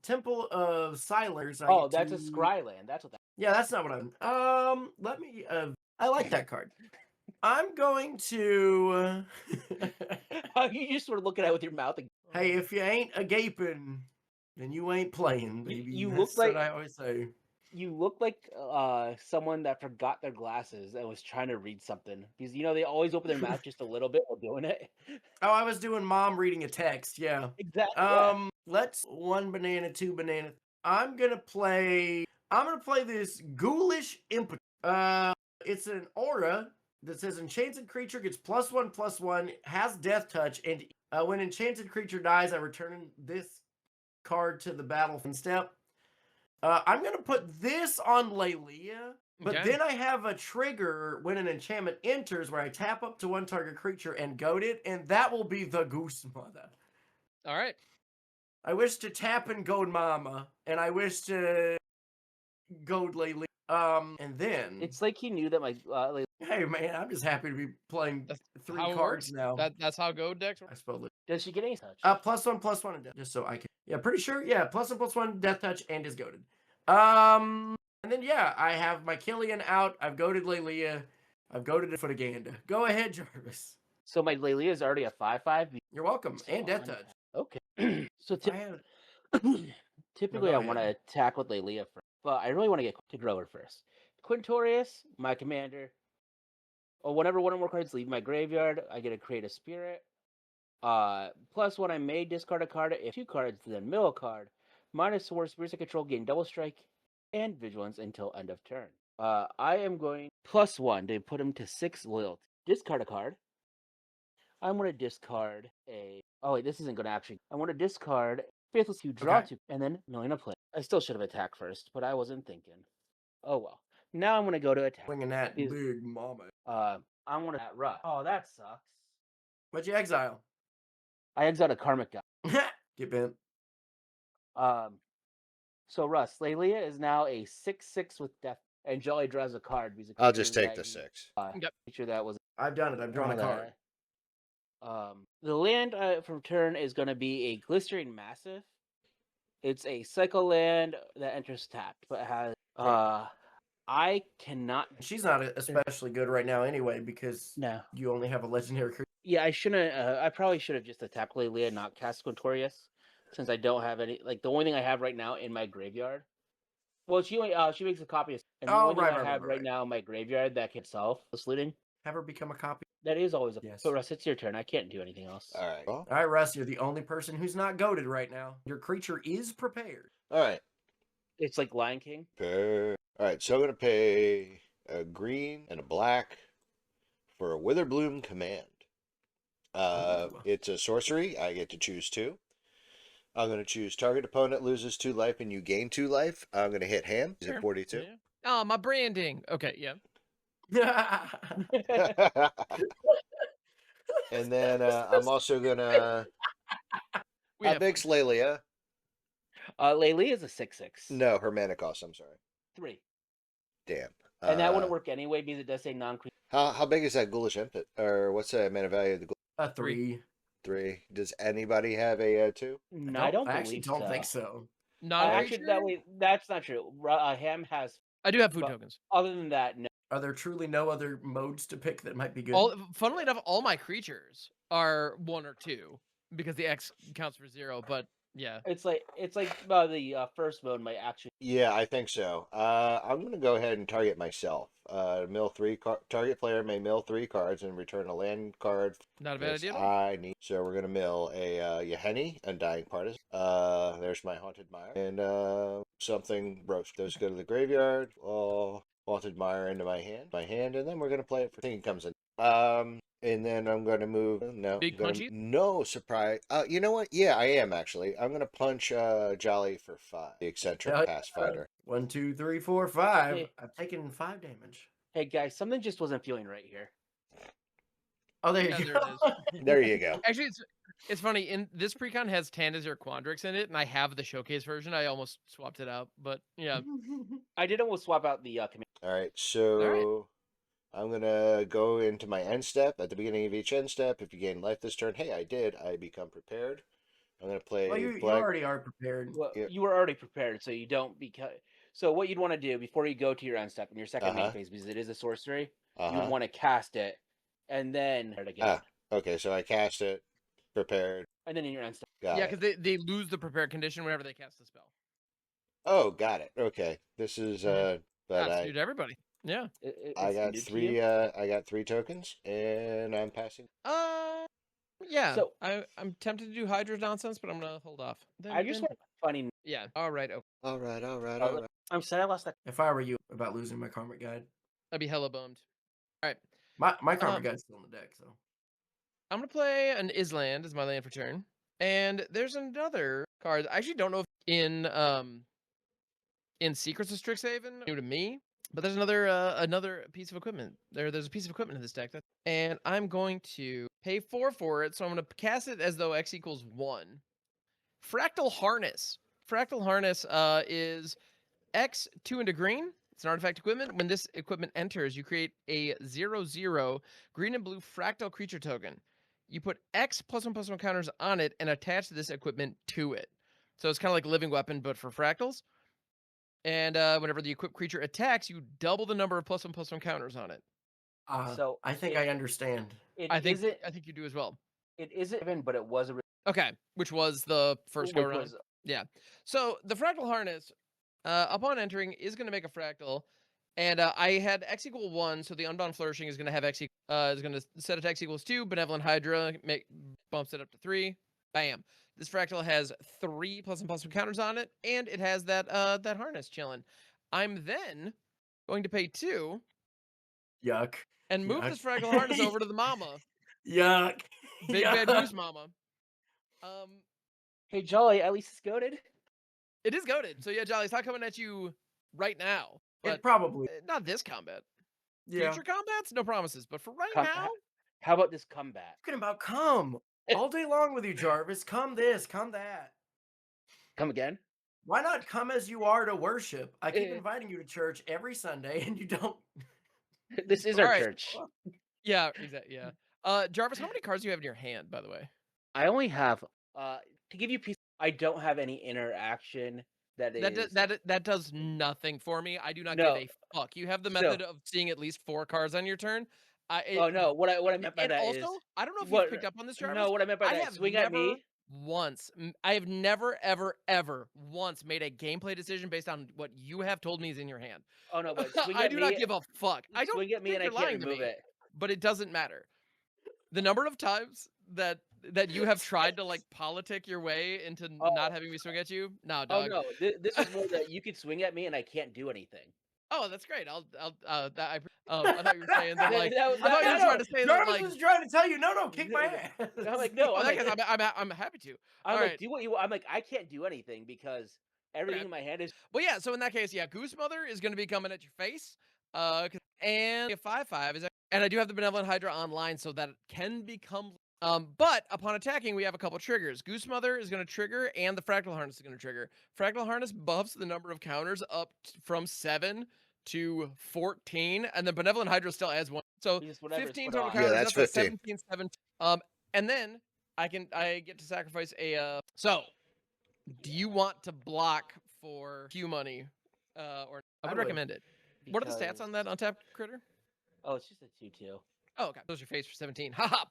Temple of Silence. Oh, that's a Scryland. That's what that. Yeah, that's not what I'm. Let me. I like that card. I'm going to. You just sort of looking at it with your mouth. And... Hey, if you ain't a gaping, then you ain't playing, baby. You That's look like- what I always say. You look like someone that forgot their glasses and was trying to read something because they always open their mouth just a little bit while doing it. Oh, I was doing mom reading a text. Yeah. Exactly. Let's 1 banana, 2 banana. I'm gonna play this ghoulish impetus. It's an aura that says enchanted creature gets +1/+1, has death touch, and when enchanted creature dies, I return this card to the battlefield step. I'm gonna put this on Lelia, but Okay. then I have a trigger when an enchantment enters where I tap up to one target creature and goad it, and that will be the Goose Mother. All right. I wish to tap and goad Mama, and I wish to goad Lelia. And then It's like he knew that my hey man, I'm just happy to be playing That's 3 how it cards works. now. That's how go decks work. I spelled it. does she get any touch? +1/+1 and death, just so I can. Yeah, pretty sure. Yeah, +1/+1 death touch and is goaded. And then yeah, I have my Killian out. I've goaded Lelia. I've goaded Futaganda. Go ahead, Jarvis. So my Lelia is already a 5/5. You're welcome. And death touch. Okay. So I have typically go I want to ahead. attack with Lelia first, but I really want to get to Grower first. Quintorious, my commander. Or whenever one or more cards leave my graveyard, I get to create a spirit. +1, I may discard a card if 2 cards, then mill a card. -4, spirits I control gain double strike and vigilance until end of turn. I am going +1 to put him to 6 loyalty. Discard a card. I'm going to discard a. Oh wait, this isn't going to actually. I want to discard Faithless to draw Okay. 2, and then milling a play. I still should have attacked first, but I wasn't thinking. Oh well. Now I'm going to go to attack. Swinging that Is- big mama. I'm going to Russ. Oh, that sucks. What'd you exile? I exiled a Karmic guy. Get bent. So Russ, Lelia is now a 6/6 with death, and Jolly draws a card. Because I'll just creature take the that 6. Yep. Creature that was. I've done it. I've drawn a card. The land from turn is going to be a Glistering Massive. It's a cycle land that enters tapped, but it has. I cannot. She's not especially good right now anyway because No. you only have a legendary creature. Yeah, I shouldn't. I probably should have just attacked Lelia and not cast Quintorious, since I don't have any. Like the only thing I have right now in my graveyard. Well, she makes a copy of. And the Oh, only thing right, I right, have right, right right. now in my graveyard that can self looting. Have her become a copy. That is always a. Yes. So Russ, it's your turn. I can't do anything else. All right. All right, Russ, you're the only person who's not goaded right now. Your creature is prepared. All right. It's like Lion King. All right. So I'm going to pay a green and a black for a Witherbloom command. Ooh. It's a sorcery. I get to choose 2. I'm going to choose target opponent loses 2 life and you gain 2 life. I'm going to hit him. He's Sure. at 42. Yeah. Oh, my branding. Okay, yeah. And then I'm also gonna We how have big's fun. Lelia? Laylee is a 6/6. No, her mana cost. I'm sorry. 3. Damn. And that wouldn't work anyway because it does say non-creature. How big is that ghoulish imp? Or what's the mana value of the A 3. 3? Does anybody have a 2? No, I don't actually believe don't so. think so. Non-creature. Actually, that's not true. Ham has. I do have food but tokens. Other than that, no. Are there truly no other modes to pick that might be good? Funnily enough, all my creatures are 1 or 2 because the X counts for 0. But yeah, It's like the first mode might actually. Yeah, I think so. I'm gonna go ahead and target myself. Target player may mill 3 cards and return a land card. not a bad This idea. At all. I need. So we're gonna mill a Yaheni, Undying Partisan. There's my Haunted Mire and something roast. Those go to the graveyard. Haunted Mire into my hand, and then we're gonna play it for thinking comes in. And then I'm gonna move. No, Big punchies? no surprise. You know what? Yeah, I am actually. I'm gonna punch Jolly for 5. The eccentric Yeah. Pathfinder. 1, 2, 3, 4, 5. Hey. I've taken 5 damage. Hey guys, something just wasn't feeling right here. Oh, there you Yeah, go. there it is. There you go. Actually, it's funny. In this precon has Tandazir Quandrix in it, and I have the showcase version. I almost swapped it out, but yeah. I did almost swap out the command. All right, so I'm gonna go into my end step. At the beginning of each end step, if you gain life this turn, hey, I did. I become prepared. I'm gonna play Well, you black. already are prepared. Well, Yep. you were already prepared, so you don't So what you'd want to do before you go to your end step in your second main Uh-huh. phase, because it is a sorcery, you Uh-huh. would want to cast it, and then again, Okay, so I cast it, prepared. and then in your end step. Got Yeah, it. because they lose the prepared condition whenever they cast the spell. Oh, got it. Okay, this is but That's new to everybody. Yeah. I It's got new to 3. you. I got 3 tokens, and I'm passing. Yeah. So- I'm tempted to do Hydra nonsense, but I'm gonna hold off. I just want funny. Yeah. All right. Okay. All right. I'm sad I lost that. If I were you about losing my karmic guide, I'd be hella bummed. All right. my karmic guide's still in the deck, so I'm gonna play an Island as my land for turn, and there's another card. I actually don't know if in Secrets of Strixhaven, new to me, but there's another piece of equipment. There's a piece of equipment in this deck, and I'm going to pay 4 for it. So I'm gonna cast it as though X equals 1. Fractal Harness. Fractal Harness is X 2 into green. It's an artifact equipment. When this equipment enters, you create a 0/0 green and blue fractal creature token. You put X +1/+1 counters on it and attach this equipment to it. So it's kind of like a living weapon, but for fractals. And whenever the equipped creature attacks, you double the number of +1/+1 counters on it. so I think I understand. I think you do as well. It isn't even, but it was a. Okay, which was the first go which around. was- Yeah. So the fractal harness, upon entering, is going to make a fractal, and I had X equal 1, so the Unbound Flourishing is going to have is going to set it to X equals 2. Benevolent Hydra bumps it up to 3. Bam. This fractal has 3 +1/+1 counters on it, and it has that harness chilling. I'm then going to pay 2 Yuck. and move Yuck. this fractal harness over to the mama, Yuck. Big Bad Yuck. Goose Mama. Hey Jolly, at least it's goaded. It is goaded. So yeah, Jolly, it's not coming at you right now. But It probably. not this combat. Yeah. Future combats, no promises. But for right Come- now, How about this comeback? Talking about come all day long with you, Jarvis. Come this, come that. Come again? Why not come as you are to worship? I keep Eh. inviting you to church every Sunday, and you don't. This is our Alright. church. yeah, exactly. Yeah. Jarvis, how many cards do you have in your hand, by the way? I only have to give you peace. I don't have any interaction that is. That does nothing for me. I do not No. give a fuck. You have the So- method of seeing at least 4 cards on your turn. Oh no! What I meant by And that also, is I don't know if what- you've picked up on this, Jarvis. no. What I meant by I that have swing at me. I have never, ever, ever once made a gameplay decision based on what you have told me is in your hand. Oh no! But swing I at do me. not give a fuck. I don't swing at me think and I you're can't lying to remove me, it. but it doesn't matter. The number of times that you have tried to like politic your way into Oh. not having me swing at you, no, Oh dog. no! This is more that you could swing at me and I can't do anything. Oh, that's great. I thought you were saying that like That was- I thought you were no, trying to say that Jarvis like was trying to tell you, no, kick my ass. I'm like, no. in I'm that like, case, I'm happy to. I'm All like, right. do what you want. I'm like, I can't do anything because everything in my hand is. Well, yeah. So in that case, yeah, Goose Mother is going to be coming at your face. And a 5/5 is And I do have the Benevolent Hydra online so that it can become. But upon attacking, we have a couple triggers. Goose Mother is going to trigger, and the Fractal Harness is going to trigger. Fractal Harness buffs the number of counters up from 7 to 14, and then Benevolent Hydra still adds 1. So Just whatever it's 15 put total on. Yeah, counters. that's That's 15. 17, 17. And then I get to sacrifice a. So, do you want to block for Q money? Or I would recommend it. What are the stats on that untapped critter? Oh, it's just a 2/2. Oh, okay. Those are your face for 17. Haha.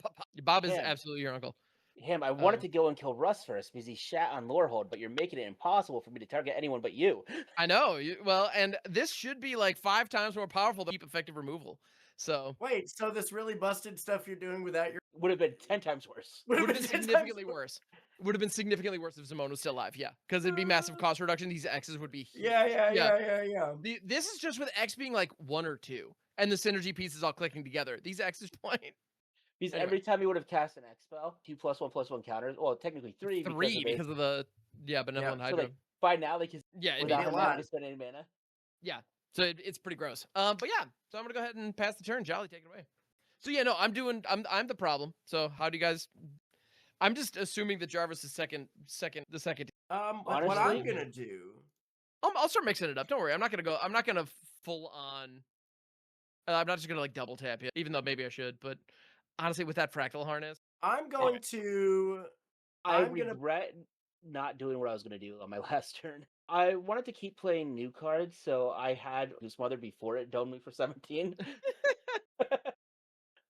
Bob is Him. absolutely your uncle. Him, I wanted to go and kill Russ first because he shat on Lorehold, but you're making it impossible for me to target anyone but you. I know. Well, and this should be like 5 times more powerful to keep effective removal. So Wait, so this really busted stuff you're doing without your Would have been 10 times worse. would have been 10 times significantly worse. Would have been significantly worse if Zimone was still alive. Yeah, because it'd be massive cost reduction. These X's would be huge. Yeah. This is just with X being like 1 or 2, and the synergy pieces all clicking together. These X's point Because Anyway. every time you would have cast an X spell, 2+1/+1 counters. Well, technically 3 because of the Benevolent So Hydra. like by now they can Yeah, it'd be without a him lot. having to spend any mana. Yeah, so it's pretty gross. But yeah, so I'm gonna go ahead and pass the turn. Jolly, take it away. So yeah, no, I'm the problem. So how do you guys? I'm just assuming that Jarvis is second. what I'm Honestly- gonna do. I'll start mixing it up. Don't worry. I'm not gonna full on. I'm not just gonna like double tap it, even though maybe I should. But honestly, with that Fractal Harness, I'm going to. I I'm gonna- regret not doing what I was going to do on my last turn. I wanted to keep playing new cards, so I had Goose Mother before it domed me for 17.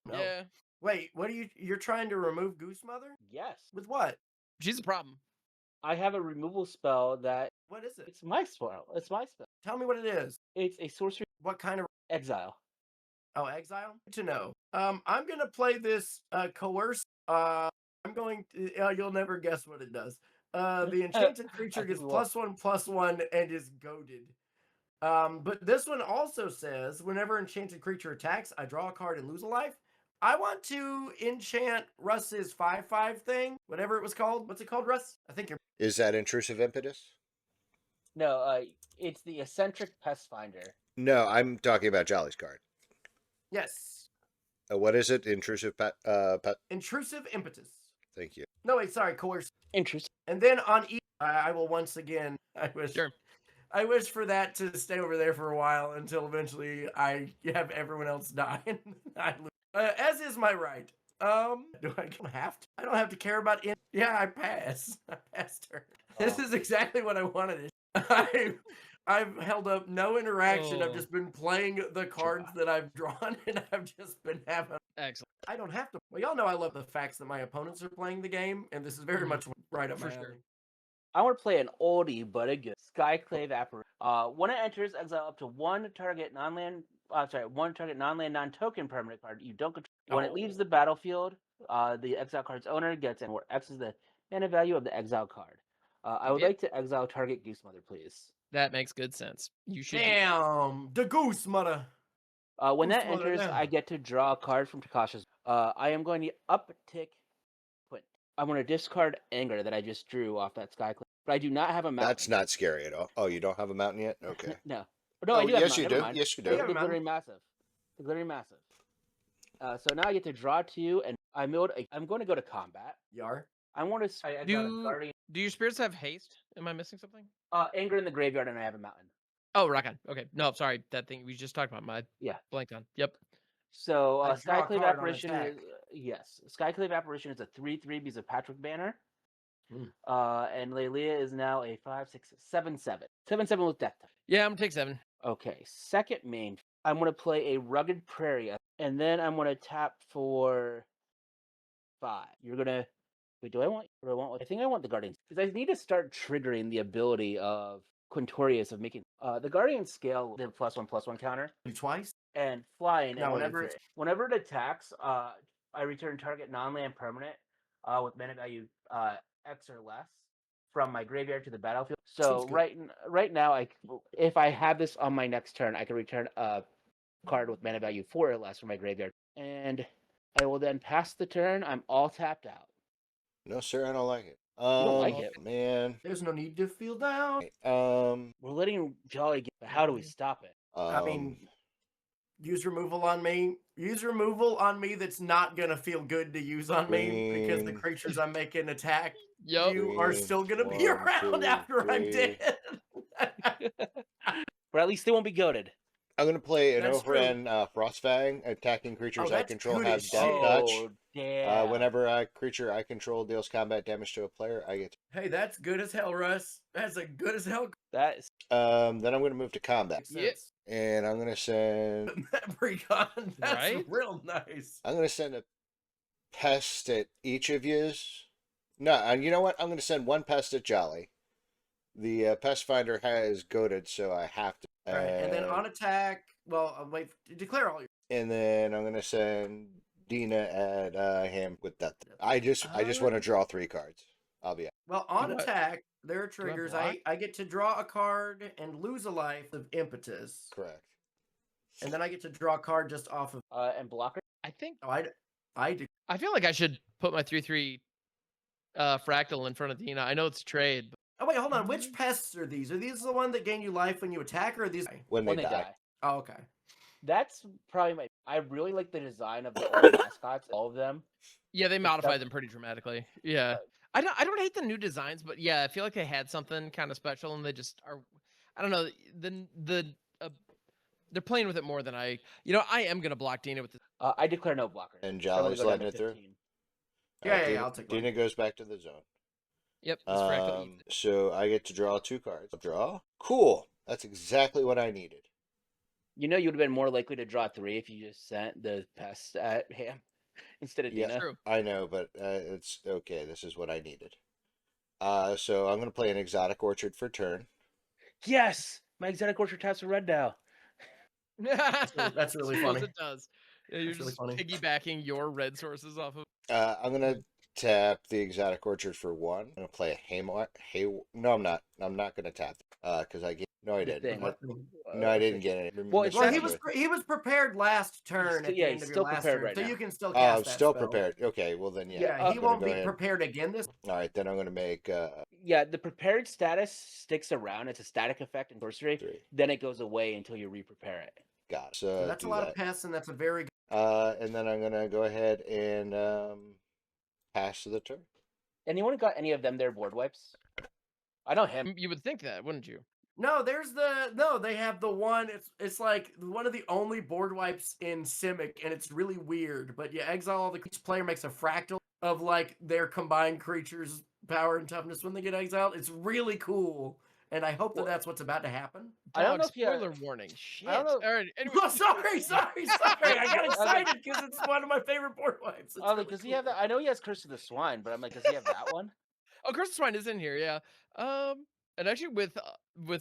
No. yeah, Wait, what are you're trying to remove Goose Mother? Yes. With what? she's a problem. I have a removal spell that What is it? it's my spell. It's my spell. Tell me what it is. It's a sorcery What kind of exile. Oh, exile? Good to know. I'm gonna play this coerce. I'm going to you'll never guess what it does. The enchanted creature think gets we will. +1/+1 and is goaded. But this one also says whenever enchanted creature attacks, I draw a card and lose a life. I want to enchant Russ's 5/5 thing, whatever it was called. What's it called, Russ? I think you're Is that intrusive impetus? No, it's the eccentric pest finder. No, I'm talking about Jolly's card. yes. What is it? Intrusive pet? Intrusive impetus. Thank you. No, wait, sorry, coerce. Interesting. And then on each, I will once again. Sure. I wish for that to stay over there for a while until eventually I have everyone else die. And I lose. As is my right. Do I don't have to? I don't have to care about it. Yeah, I pass. I passed her. This Oh. is exactly what I wanted. I've held up no interaction. I've Oh. just been playing the cards that I've drawn, and I've just been having. Excellent. I don't have to. Well, y'all know I love the facts that my opponents are playing the game, and this is very much right up For my sure. alley. I want to play an oldie but a good Skyclave apparition. When it enters, exile up to one target non-land, non-token permanent card you don't control. When it leaves the battlefield, the exile card's owner gets and where X is the mana value of the exile card. I would Yep. like to exile target Goose Mother, please. That makes good sense. You should. Damn, the Goose Mother. When that Goose Mother enters, down. I get to draw a card from Takasha's. I am going to uptick. I'm going to discard Anger that I just drew off that Skyclave. But I do not have a mountain. That's not scary at all. Oh, you don't have a mountain yet? Okay. No. No, Oh, I do have yes, a you mountain. Never do. mind. Yes, you Yeah, do. you have The a mountain. Glittering Massive. The Glittering Massive. So now I get to draw 2, and I'm going to go to combat. Yar. I want to. I got a Guardian. Do your spirits have haste? Am I missing something? Anger in the graveyard, and I have a mountain. Oh, rock on. Okay. No, sorry. That thing we just talked about. My Yeah. blanked on. Yep. So I draw a Skyclave card on Apparition attack. is yes. Skyclave Apparition is a 3/3 because of Patrick Banner. Hmm. And Lelia is now a 5, 6, 7, 7. 7/7 with death touch. Yeah, I'm gonna take 7. Okay, second main. I'm gonna play a Rugged Prairie, and then I'm gonna tap for 5. You're gonna wait. Do I want? What do I want? I think I want the Guardians because I need to start triggering the ability of Quintorious of making the Guardian scale the +1/+1 counter You twice? and flying. No, And if whenever it attacks, I return target non-land permanent with mana value X or less from my graveyard to the battlefield. So Seems good. right now, if I have this on my next turn, I can return a card with mana value 4 or less from my graveyard, and I will then pass the turn. I'm all tapped out. No, sir, I don't like it. don't like it? Man. There's no need to feel down. We're letting Jolly get. But how do we stop it? I mean, use removal on me. use removal on me that's not gonna feel good to use on me because the Green. creatures I'm making attack Yep. you are Green. still gonna be 1, around 2, after I'm 3. dead. But at least they won't be goaded. I'm going to play an That's true. Overend Frostfang. Attacking creatures I that's control good have as Death shit. Touch. Oh, damn. Whenever a creature I control deals combat damage to a player, I get. Hey, that's good as hell, Russ. That's a good as hell. That is Then I'm going to move to combat, Makes Yeah. sense. and I'm going to send. Pre-con, that's Right? real nice. I'm going to send a pest at each of yous. No, and you know what? I'm going to send one pest at Jolly. The pest finder has goaded, so I have to. All right, and then on attack, well, wait, declare all your. And then I'm gonna send Dina at him with that. I just want to draw 3 cards. I'll be. Well, on Do I- attack, there are I triggers. block? I get to draw a card and lose a life of impetus, Correct. and then I get to draw a card just off of. and blocker. I think Oh, I do. I feel like I should put my 3/3 fractal in front of Dina. I know it's a trade. But Oh wait, hold on. Which pests are these? Are these the one that gain you life when you attack, or are these? When they die. Oh, okay. That's probably my. I really like the design of the old mascots, all of them. yeah, they modify stuff- them pretty dramatically. Yeah. I don't hate the new designs, but yeah, I feel like they had something kind of special, and they just are. I don't know. They're playing with it more than I. I am gonna block Dina with this. I declare no blocker. And So I'm gonna Jolly's go down letting to it through. 15. Yeah, Dina, I'll take one. Dina goes back to the zone. Yep. This fractal eats it. So I get to draw 2 cards. Draw. Cool. That's exactly what I needed. You know, you would have been more likely to draw 3 if you just sent the pest at him instead of Yeah. Dina. True. I know, but it's okay. This is what I needed. So I'm gonna play an Exotic Orchard for turn. Yes, my exotic orchard taps are red now. That's really Suppose funny. it does. Yeah, you're That's really just funny. piggybacking your red sources off of. I'm gonna tap the Exotic Orchard for 1. I'm gonna play a No, I'm not. I'm not gonna tap because I get. No, I The didn't. thing. What? No, I didn't get it. Well, it's Well, not- he was prepared last turn still- at yeah, the he's end of your still last prepared turn, right so now. you can still Oh, cast I'm that still spell. prepared. Okay, well then, yeah. Yeah, I'm he gonna won't go be ahead. prepared again this. All right, then I'm gonna make Yeah, the prepared status sticks around. It's a static effect in sorcery. 3. Then it goes away until you re-prepare it. Got it. So So that's a do lot that. of pests, and that's a very good. And then I'm gonna go ahead and pass to the turn. Anyone got any of them there board wipes? I know him. You would think that, wouldn't you? No, they have the one. It's like one of the only board wipes in Simic, and it's really weird. But you exile all each player makes a fractal of like their combined creatures' power and toughness when they get exiled. It's really cool, and I hope that that's what's about to happen. I don't Dog, know if you- spoiler warning. Shit. I don't know- All right. Anyway. Oh, sorry. I got excited because it's one of my favorite board wipes. It's I was like, really does he have cool. that? I know he has Curse of the Swine, but I'm like, does he have that one? Oh, Curse of Swine is in here. Yeah. And actually with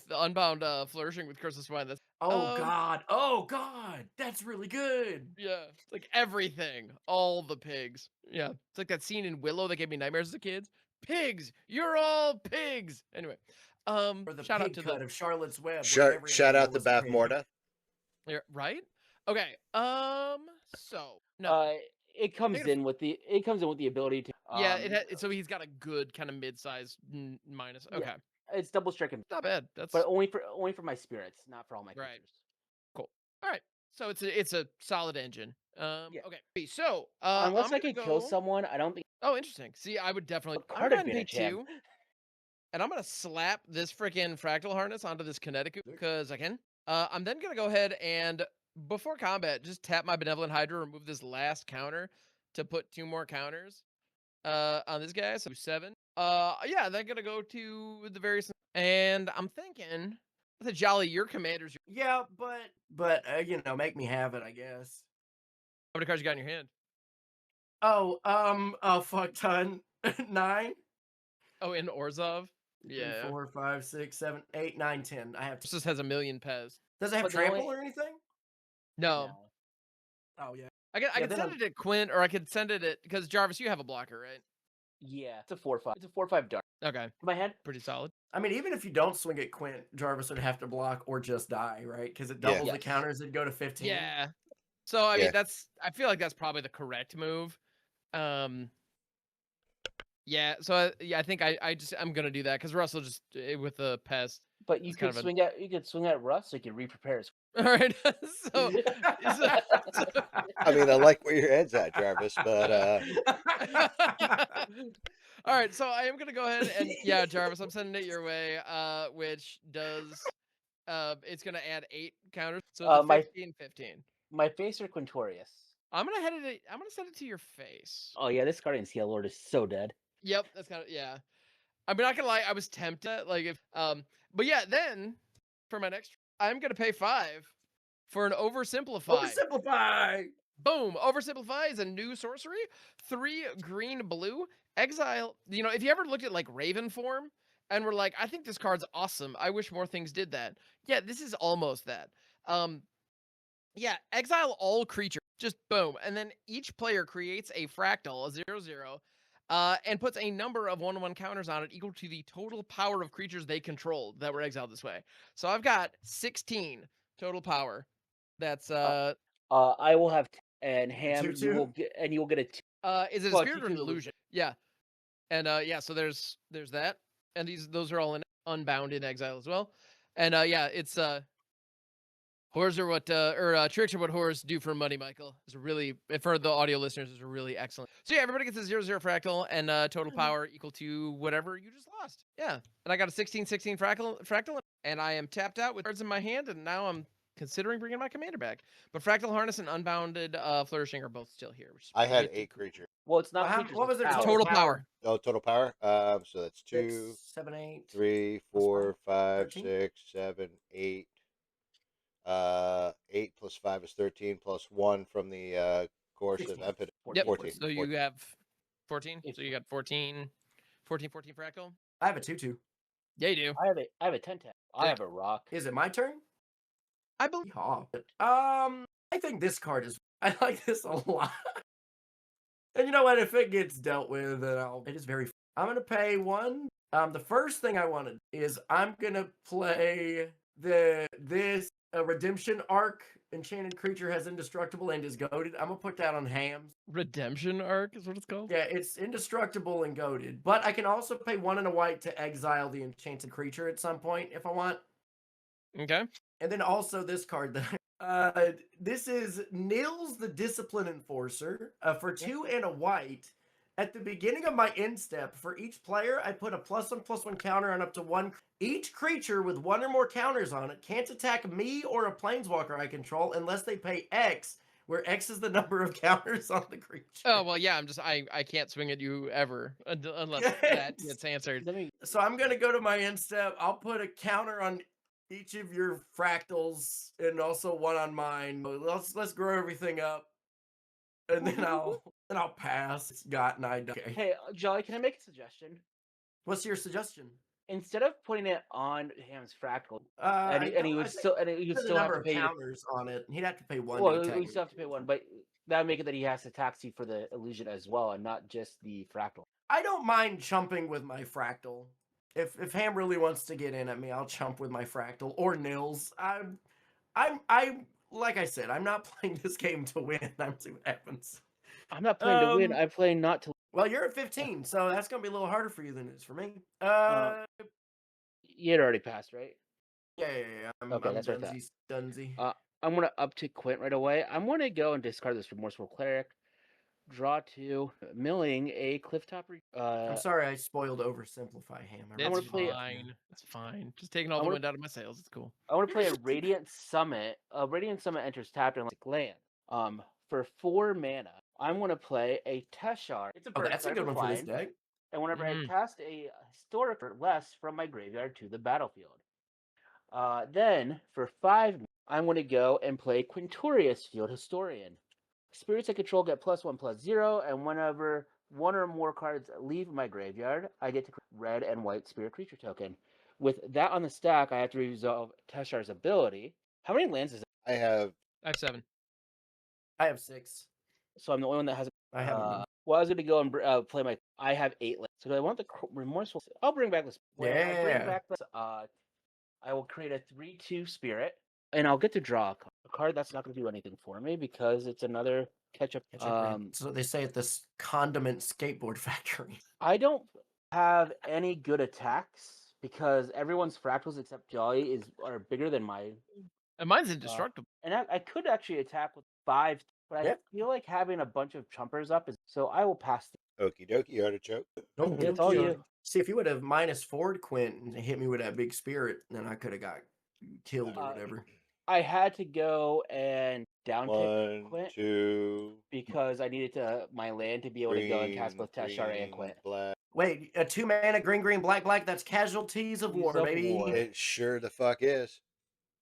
Unbound Flourishing with Curse of Swine, that's Oh God, that's really good. yeah, it's like everything, all the pigs. Yeah, it's like that scene in Willow that gave me nightmares as a kid. Pigs, you're all pigs. Anyway, Or the shout out pig to cut the of Charlotte's Web. where Shout every out animal the was a Bath pig. Morta. yeah, right. Okay. So no, It comes Negative- in with the ability to. yeah, so he's got a good kind of mid-size minus. Yeah. Okay, It's double stricken, not bad. That's but only for my spirits, not for all my Right. creatures. all right. So it's a solid engine. Yeah. Okay. So Unless I'm I could gonna kill go- someone, I don't think. Oh, interesting. See, I would definitely. What I'm card gonna pay advantage him? 2, and I'm gonna slap this freaking fractal harness onto this kinetic because I can. I'm then gonna go ahead and before combat, just tap my benevolent hydra, remove this last counter to put 2 more counters on this guy, so 7. Yeah, then gonna go to the various, and I'm thinking, the Jolly, your commanders. Yeah, but make me have it, I guess. How many cards you got in your hand? Oh, a fuck ton. 9. Oh, in Orzhov. Yeah. 4, 5, 6, 7, 8, 9, 10. I have. This just has a million Pez. Does it have But the trample only- or anything? No. Oh yeah. I Yeah, could then send it at Quinn, or I could send it at because Jarvis, you have a blocker, right? Yeah, it's a 4/5. It's a 4/5 dark. Okay, My hand. pretty solid. I mean, even if you don't swing at Quint, Jarvis would have to block or just die, right? Because it doubles the Yes. counters and go to 15. Yeah. So I Yeah. mean, I feel like that's probably the correct move. Yeah. So I think I'm gonna do that because Russell just with the pest. But you It's kind could of swing at Russ, so you can re-prepare his. All right. so, I mean, I like where your head's at, Jarvis, but all right. So I am gonna go ahead and yeah, Jarvis, I'm sending it your way. Which does it's gonna add 8 counters. So the My 15. my face or Quintorious? I'm gonna send it to your face. Oh yeah, this Guardian Sea Lord is so dead. Yep, that's kind of yeah. I'm not gonna lie, I was tempted. Like if but yeah, then for my next, I'm gonna pay 5 for an oversimplify. Oversimplify. Boom! Oversimplify is a new sorcery. 3 green blue. Exile. You know, if you ever looked at like Raven form and were like, I think this card's awesome. I wish more things did that. Yeah, this is almost that. Yeah, exile all creatures. Just boom. And then each player creates a fractal, a 0/0, and puts a number of 1/1 counters on it equal to the total power of creatures they controlled that were exiled this way. So I've got 16 total power. That's I will have and Ham. 2/2? You will get a. is it a Well, spirit or an 2/2 illusion? Yeah. And yeah, so there's that. And those are all in unbound in exile as well. And yeah, it's horrors are what tricks are what horrors do for money, Michael. Is really, for the audio listeners, is really excellent. So yeah, everybody gets a 0/0 fractal and total power equal to whatever you just lost. Yeah. And I got a 16/16 fractal, and I am tapped out with cards in my hand, and now I'm considering bringing my commander back. But Fractal Harness and Unbounded Flourishing are both still here. Which is I had pretty 8 creatures. Well, it's not Well, creatures. what was it's their power. total power. Oh, total power. So that's 2, 6, 7, 8. 3, plus 4, 5, 13? 6, 7, 8. 8 plus 5 is 13 plus 1 from the course of 16. Impetus. Yep. 14. So you 14. have 14. So you got 14 Fractal. I have a 2/2. Yeah, you do. I have a 10/10. I have a rock. Is it my turn? I believe. I think this card is. I like this a lot. And you know what? If it gets dealt with, then it is very. I'm gonna pay 1. The first thing I wanted is I'm gonna play this redemption arc. Enchanted creature has indestructible and is goaded. I'm gonna put that on Hams. Redemption Arc is what it's called. Yeah, it's indestructible and goaded. But I can also pay 1 and a white to exile the enchanted creature at some point if I want. Okay. And then also this card that this is Nils the Discipline Enforcer for 2 and a white. At the beginning of my end step, for each player, I put a +1/+1 counter on up to 1. Each creature with 1 or more counters on it can't attack me or a planeswalker I control unless they pay X, where X is the number of counters on the creature. Oh well, yeah. I can't swing at you ever unless that gets answered. So I'm gonna go to my end step. I'll put a counter on each of your fractals and also 1 on mine. Let's grow everything up, and then I'll pass. It's gotten I die. Okay. Hey, Jolly, can I make a suggestion? What's your suggestion? Instead of putting it on Ham's fractal, I he would still have to number pay of counters on it. He'd have to pay 1. Well, we still have to pay 1, but that would make it that he has to tax you for the illusion as well, and not just the fractal. I don't mind chumping with my fractal. If Ham really wants to get in at me, I'll chump with my fractal or Nils. I'm like I said, I'm not playing this game to win. I'm seeing what happens. I'm not playing to win. I'm playing not to. Well, you're at 15, so that's gonna be a little harder for you than it is for me. You had already passed, right? Yeah. I'm that's right. Dunsy. I'm gonna up to Quint right away. I'm gonna go and discard this Remorseful Cleric. Draw 2, milling a Clifftop. I'm sorry, I spoiled Oversimplify Ham. It's fine. It's fine. Just taking all the wind out of my sails. It's cool. I want to play a Radiant Summit. A Radiant Summit enters tapped and land. For 4 mana, I'm going to play a Teshar. It's a bird. That's a good one for this deck. And whenever I cast a historic or less from my graveyard to the battlefield. Then, for 5, I'm going to go and play Quintorious Field Historian. Spirits I control get +1/+0, and whenever 1 or more cards leave my graveyard, I get to create red and white spirit creature token. With that on the stack, I have to resolve Teshar's ability. How many lands is it? I have 7. I have 6. So I'm the only one that has. I have. Well, I was going to go and play my. I have 8 lands. So I want the remorseful. I'll bring back this. Yeah. I bring back this. I will create a 3/2 spirit, and I'll get to draw a card that's not going to do anything for me because it's another catch-up. So they say at this condiment skateboard factory. I don't have any good attacks because everyone's fractals except Jolly are bigger than mine. And mine's indestructible. And I could actually attack with 5, but I feel like having a bunch of chumpers up is so I will pass. Okie dokie, artichoke. It's all you. See, if you would have -4'd Quint and hit me with that big spirit, then I could have got killed or whatever. I had to go and down tick 1, Quint 2, because I needed my land to be able to go and cast both Tashara and Quint. black. Wait, a 2-mana green, black. That's Casualties of War, baby. It sure the fuck is.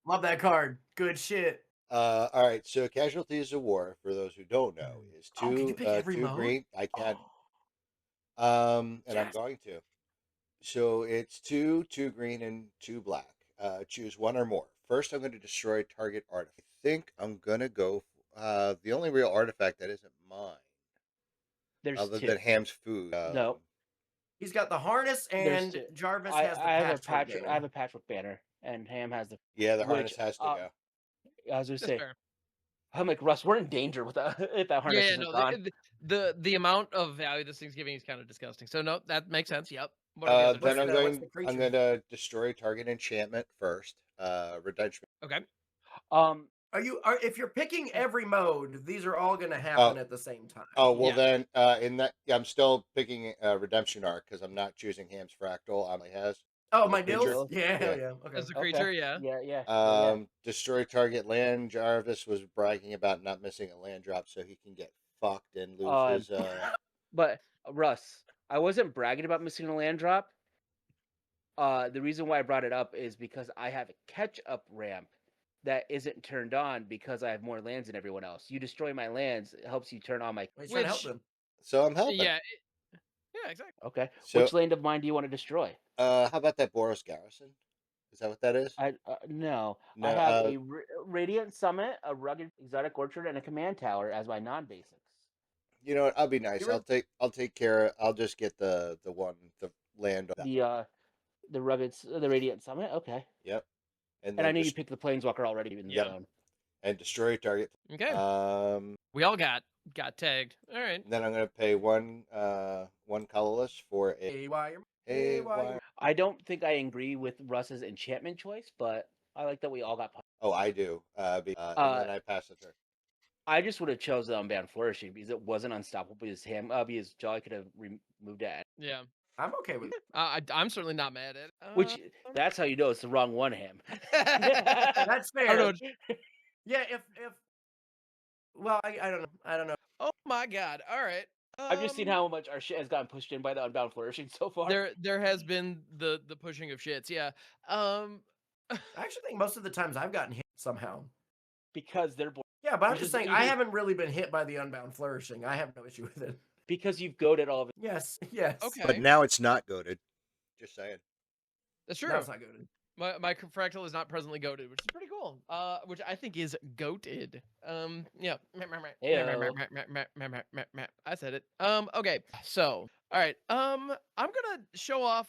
Love that card. Good shit. All right, so Casualties of War, for those who don't know, is Oh, can you pick every two mode? green. I can. And I'm Yes. going to. So it's 2 green, and 2 black. Choose one or more. First, I'm going to destroy target artifact. I think I'm going to go. The only real artifact that isn't mine, There's other 2. than Ham's food. No. He's got the harness, There's and 2. Jarvis I has the have a patchwork. I have a patchwork banner, and Ham has the. Yeah, the which, harness has to go. I was gonna That's say, fair. I'm like Russ. We're in danger with that if that harness Yeah, isn't no, gone. the amount of value this thing's giving is kind of disgusting. So no, that makes sense. Yep. What are the other Then two? what's the creature? I'm going to destroy target enchantment first. Redemption. Okay. If you're picking every mode, these are all going to happen at the same time. Oh well, Yeah. then in that, I'm still picking Redemption Arc because I'm not choosing Ham's Fractal. On my has. Oh, the my creature. deals? Yeah, Yeah. yeah. Okay. As a creature, yeah. Yeah. Destroy target land. Jarvis was bragging about not missing a land drop, so he can get fucked and lose his. But Russ, I wasn't bragging about missing a land drop. The reason why I brought it up is because I have a catch-up ramp that isn't turned on because I have more lands than everyone else. You destroy my lands, it helps you turn on my. He's trying to help them. So I'm helping. Yeah. Yeah, exactly. Okay. So, Which land of mine do you want to destroy? how about that Boros Garrison? Is that what that is? No. No, I have a Radiant Summit, a Rugged Exotic Orchard, and a Command Tower as my non-basics. You know what? I'll be nice. You're- I'll take care. I'll just get the land. The Radiant Summit. Okay. Yep. And I knew you picked the Planeswalker already in the Yep. zone. And destroy target. Okay. Um. We all got tagged. All right. Then I'm gonna pay one colorless for Hey, why? I don't think I agree with Russ's enchantment choice, but I like that we all got. Oh, I do. And then I pass the turn. I just would have chosen Unbound Flourishing because it wasn't unstoppable. Because Jolly could have removed that. Yeah. I'm okay with it. I'm certainly not mad at it. Which that's how you know it's the wrong one, Ham. That's fair. I don't know. Yeah, if well, I don't know. Oh my god. All right. I've just seen how much our shit has gotten pushed in by the Unbound Flourishing so far. There has been the pushing of shits. Yeah. I actually think most of the times I've gotten hit somehow. Because they're Yeah, but I'm just saying I haven't really been hit by the Unbound Flourishing. I have no issue with it. Because you've goaded all of it. Yes. Okay. But now it's not goaded. Just saying. That's true. No, it's not good. My fractal is not presently goated, which is pretty cool. Which I think is goated. Yeah. I said it. Okay. So, all right. I'm gonna show off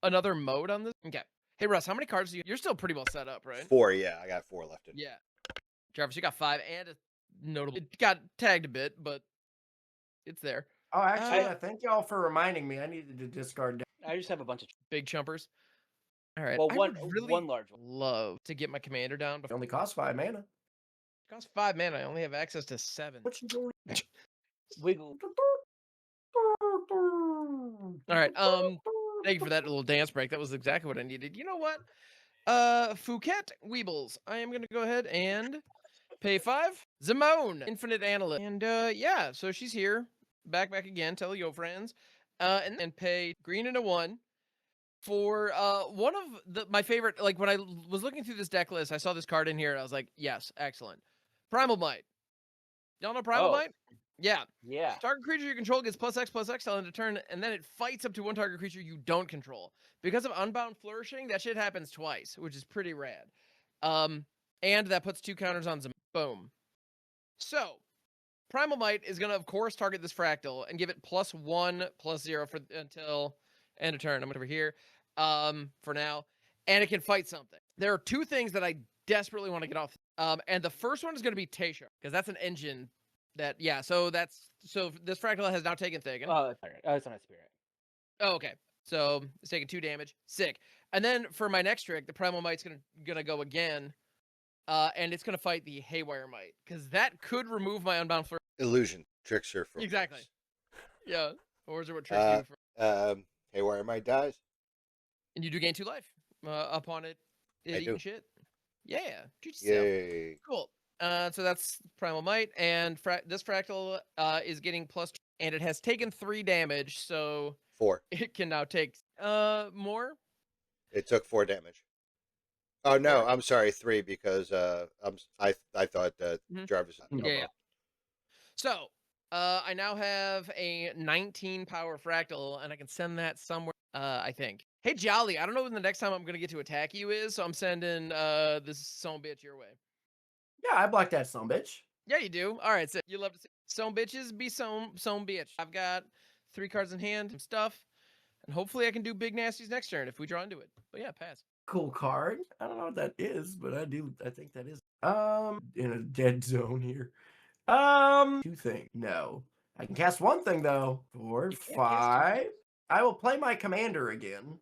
another mode on this. Okay. Hey Russ, how many cards do you? You're still pretty well set up, right? 4, yeah. I got 4 left in. Yeah. Jarvis, you got 5, and it's notable. It got tagged a bit, but it's there. Oh, actually, thank y'all for reminding me. I needed to discard. I just have a bunch of Big chumpers. All right. well, I one would really one large one. love to get my commander down. It only costs 5 mana. It costs 5 mana. I only have access to 7. What you doing? Wiggle. All right. Thank you for that little dance break. That was exactly what I needed. You know what? Fouquet Weebles. I am gonna go ahead and pay 5. Zimone, Infinite Analyst. And yeah, so she's here. Back again. Tell your friends. And pay green and a 1 for one of my favorite. Like when I was looking through this deck list, I saw this card in here and I was like, yes, excellent. Primal Might. Y'all know Primal Might? Yeah. Yeah. Target creature you control gets +X +X till end of turn, and then it fights up to one target creature you don't control. Because of Unbound Flourishing, that shit happens twice, which is pretty rad. And that puts 2 counters on Zimone. Boom. So, Primal Might is gonna, of course, target this fractal and give it +1/+0 for until end of turn. I'm over here, for now, and it can fight something. There are 2 things that I desperately want to get off. And the first one is gonna be Tasha, because that's an engine. That so this fractal has now taken Thagan. It's not a spirit. Oh, okay. So it's taking 2 damage. Sick. And then for my next trick, the Primal Might's gonna go again. And it's gonna fight the Haywire Might. Because that could remove my Unbound Flurry. Illusion. Tricks are for Exactly. worse. Yeah. Or is it what tricks do for Haywire Might dies. and you do gain 2 life upon it eating do. shit. Yeah. Treat yourself. Yay. Cool. So that's Primal Might, and this fractal is getting plus, and it has taken 3 damage, so 4. it can now take more. It took 4 damage. Oh no, Four? I'm sorry, 3 because I thought that Mhm. Jarvis. Yeah. So I now have a 19 power fractal, and I can send that somewhere. I think. Hey Jolly, I don't know when the next time I'm gonna get to attack you is, so I'm sending this son bitch your way. Yeah, I blocked that son bitch. Yeah, you do. All right, so you love to see some bitches be some bitch. I've got 3 cards in hand, some stuff, and hopefully I can do big nasties next turn if we draw into it. But yeah, pass. Cool card. I don't know what that is, but I think that is in a dead zone here. 2 things. No. I can cast 1 thing though. 4, You can't cast 2 5. things. I will play my commander again.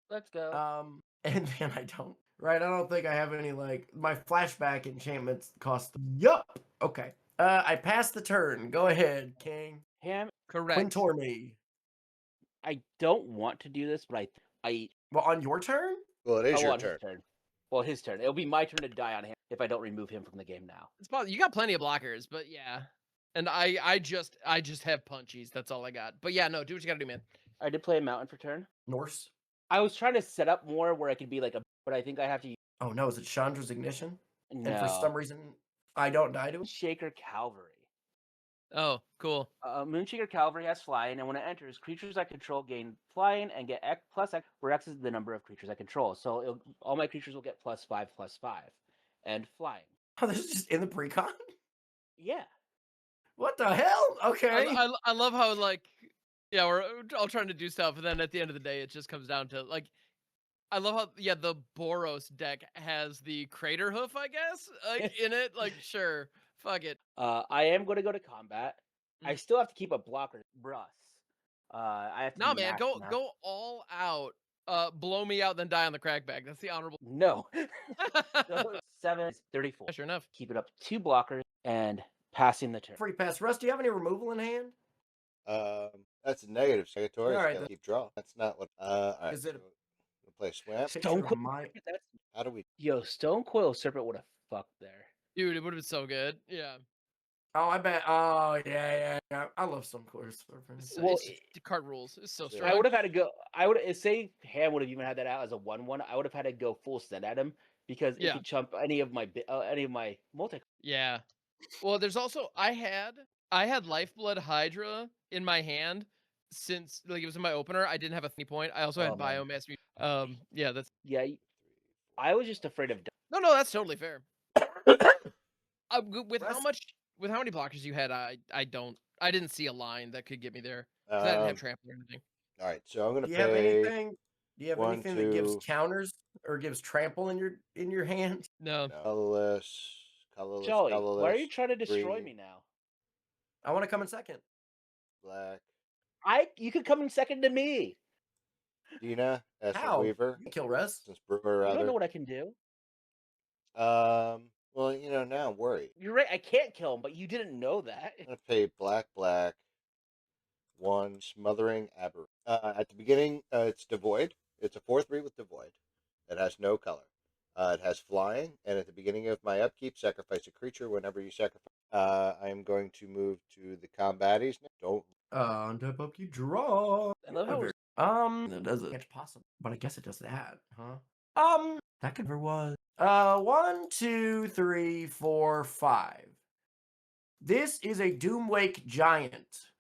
Let's go. And then I don't. Right, I don't think I have any like my flashback enchantments cost. Yup. Okay. I passed the turn. Go ahead, King. Ham, Correct. Quintor me. I don't want to do this, but I Well, on your turn? Well, it is your on turn. his turn. Well, his turn. It'll be my turn to die on him if I don't remove him from the game now. It's possible. You got plenty of blockers, but yeah. And I just have punchies. That's all I got. But yeah, no, do what you gotta do, man. I did play a mountain for turn. Norse. I was trying to set up more where I could be like a, but I think I have to use Oh no, is it Chandra's Ignition? no. And for some reason, I don't die to it. Shaker Cavalry. Oh, cool. Moonshaker Cavalry has flying, and when it enters, creatures I control gain flying and get X plus X, where X is the number of creatures I control. So all my creatures will get +5/+5, and flying. Oh, this is just in the pre-con? Yeah. What the hell? Okay. I love how like yeah, we're all trying to do stuff, and then at the end of the day, it just comes down to like I love how the Boros deck has the Crater Hoof, I guess, like in it. Like sure, fuck it. I am going to go to combat. I still have to keep a blocker, Russ. I have to. No, be man, maxed now. go all out. Blow me out, then die on the crackback. That's the honorable. No. So 7 is 34. Sure enough. Keep it up 2 blockers and passing the turn. Free pass. Russ, do you have any removal in hand? That's a negative. Secretory. All right, Right, keep draw. That's not what. All right. Is it- so we'll play Swamp. Picture Stone of Coil. my- How do we? Yo, Stone Coil Serpent would have fucked there. Dude, it would have been so good. Yeah. Oh, I bet. Oh, yeah. I love some course. Well, The card rules. It's so Yeah. strong. I would have had to go. I would say Ham would have even had that out as a 1/1. I would have had to go full send at him because it Yeah. could chump any of my multi. Yeah. Well, there's also I had Lifeblood Hydra in my hand since like it was in my opener. I didn't have a 3 point. I also had Oh, man. Biomass. Yeah, that's Yeah, I was just afraid of. no, that's totally fair. With how Russ- much, with how many blockers you had, I didn't see a line that could get me there. 'Cause I didn't have trample or anything. All right. So I'm gonna Do you have pay. anything? Do you have 1, anything that gives 2. counters or gives trample in your hand? No. Colorless. Joey, why are you trying to destroy green. me now? I want to come in second. Black. You could come in second to me. Dina. Essence How? Weaver. You can kill Russ. Since Brewer. I don't know Rather. what I can do. Well, now I'm worried. You're right. I can't kill him, but you didn't know that. I'm gonna pay black. 1 smothering aberrant. At the beginning, it's devoid. It's a 4/3 with devoid. It has no color. It has flying, and at the beginning of my upkeep, sacrifice a creature. Whenever you sacrifice, I am going to move to the combaties. Don't. On top up, you draw. I love how That does it. It's possible, but I guess it does that, huh? That could never was. 1, 2, 3, 4, 5. This is a Doomwake Giant.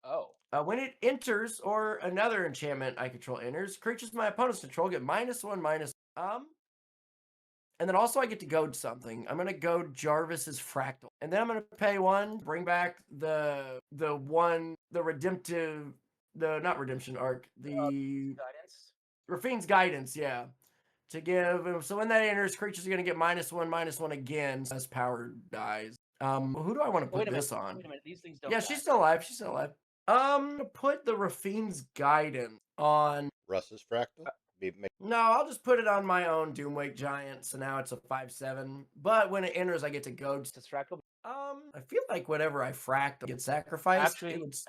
Oh. When it enters or another enchantment I control enters, creatures my opponents control get -1/-. And then also I get to goad something. I'm gonna goad Jarvis's Fractal, and then I'm gonna pay 1, bring back the redemptive, not redemption arc, the Guidance. Rafine's Guidance, yeah. To give him, so when that enters, creatures are gonna get -1/-1 again as power dies. Who do I want to put this on? Wait a minute. These things don't. Yeah, die. she's still alive. She's still alive. To put the Rafine's Guidance on. Russ's fractal. No, I'll just put it on my own Doomwake Giant. So now it's a 5/7. But when it enters, I get to go. It's fractal. I feel like whenever I fractal gets sacrificed.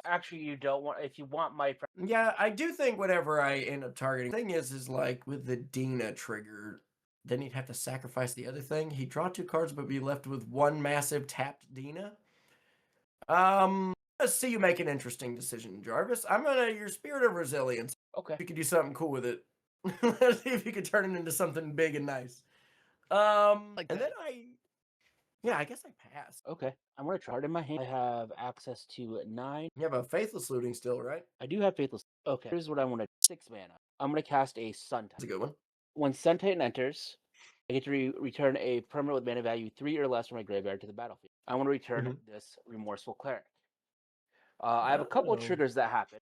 Actually, you don't want. If you want my Yeah, I do think whenever I end up targeting. The thing is like with the Dina trigger, then he'd have to sacrifice the other thing. He'd draw 2 cards, but be left with 1 massive tapped Dina. Let's see you make an interesting decision, Jarvis. I'm gonna your Spirit of Resilience. Okay. You could do something cool with it. Let's see if you could turn it into something big and nice. And then I guess I pass. Okay. I'm gonna try it in my hand. I have access to 9. You have a Faithless Looting still, right? I do have Faithless. Okay. Here's what I want to 6 mana. I'm gonna cast a Sun That's a Titan. good one. When Sun Titan enters, I get to return a permanent with mana value 3 or less from my graveyard to the battlefield. I want to return this Remorseful Cleric. I have a couple of triggers that happen.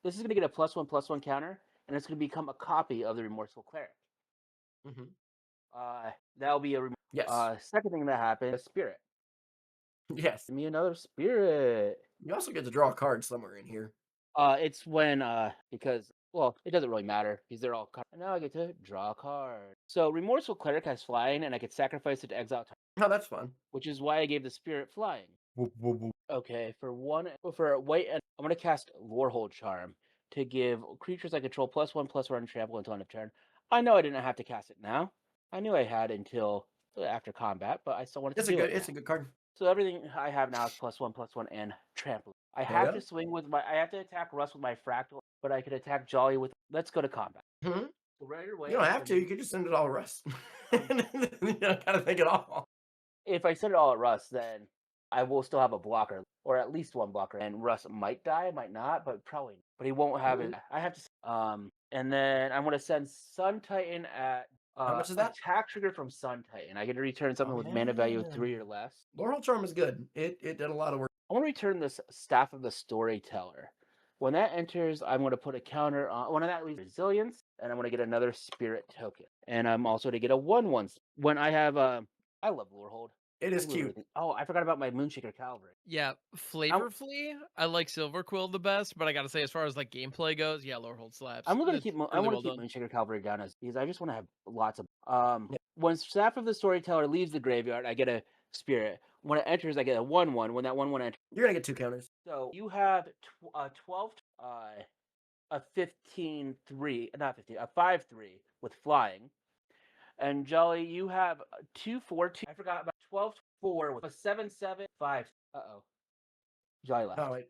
This is going to get a +1/+1 counter, and it's going to become a copy of the Remorseful Cleric. That'll be a yes. Second thing that happens, a spirit. Yes. Give me another spirit. You also get to draw a card somewhere in here. It's when because well, it doesn't really matter because they're all cards. And now I get to draw a card. So Remorseful Cleric has flying, and I could sacrifice it to exile. Oh, that's fun. Which is why I gave the spirit flying. Okay, for white, and I'm gonna cast Lorehold Charm to give creatures I control +1/+1 trample until end of turn. I know I didn't have to cast it now. I knew I had until after combat, but I still wanted to do it. It's a good card. So everything I have now is +1/+1 and trample. I have to swing with I have to attack Russ with my fractal, but I could attack Jolly with. Let's go to combat. So right away, you don't have to. You can just send it all to Russ. You don't gotta think it all. If I send it all at Russ, then I will still have a blocker, or at least 1 blocker, and Russ might die, might not, but probably. But he won't have it. I have to. And then I'm gonna send Sun Titan at. How much is that? Attack trigger from Sun Titan. I get to return something with mana value of 3 or less. Lorehold Charm is good. It did a lot of work. I want to return this Staff of the Storyteller. When that enters, I'm going to put a counter on. When that leaves Resilience, and I'm going to get another Spirit token. And I'm also to get a 1/1. When I have I love Lorehold. It is cute. Oh, I forgot about my Moonshaker Cavalry. Yeah, flavorfully, I like Silver Quill the best, but I gotta say, as far as like gameplay goes, yeah, Lorehold slaps. I'm gonna keep. I want to keep Moonshaker Cavalry down because I just want to have lots of. When Staff of the Storyteller leaves the graveyard, I get a Spirit. When it enters, I get a 1/1. When that 1/1 enters, you're gonna get 2 counters. So you have 12, a 15/3, not 15, a 5/3 with flying. And Jolly, you have 2/4/2. I forgot about 12/4 with a 7/7/5. Jolly left. Oh wait,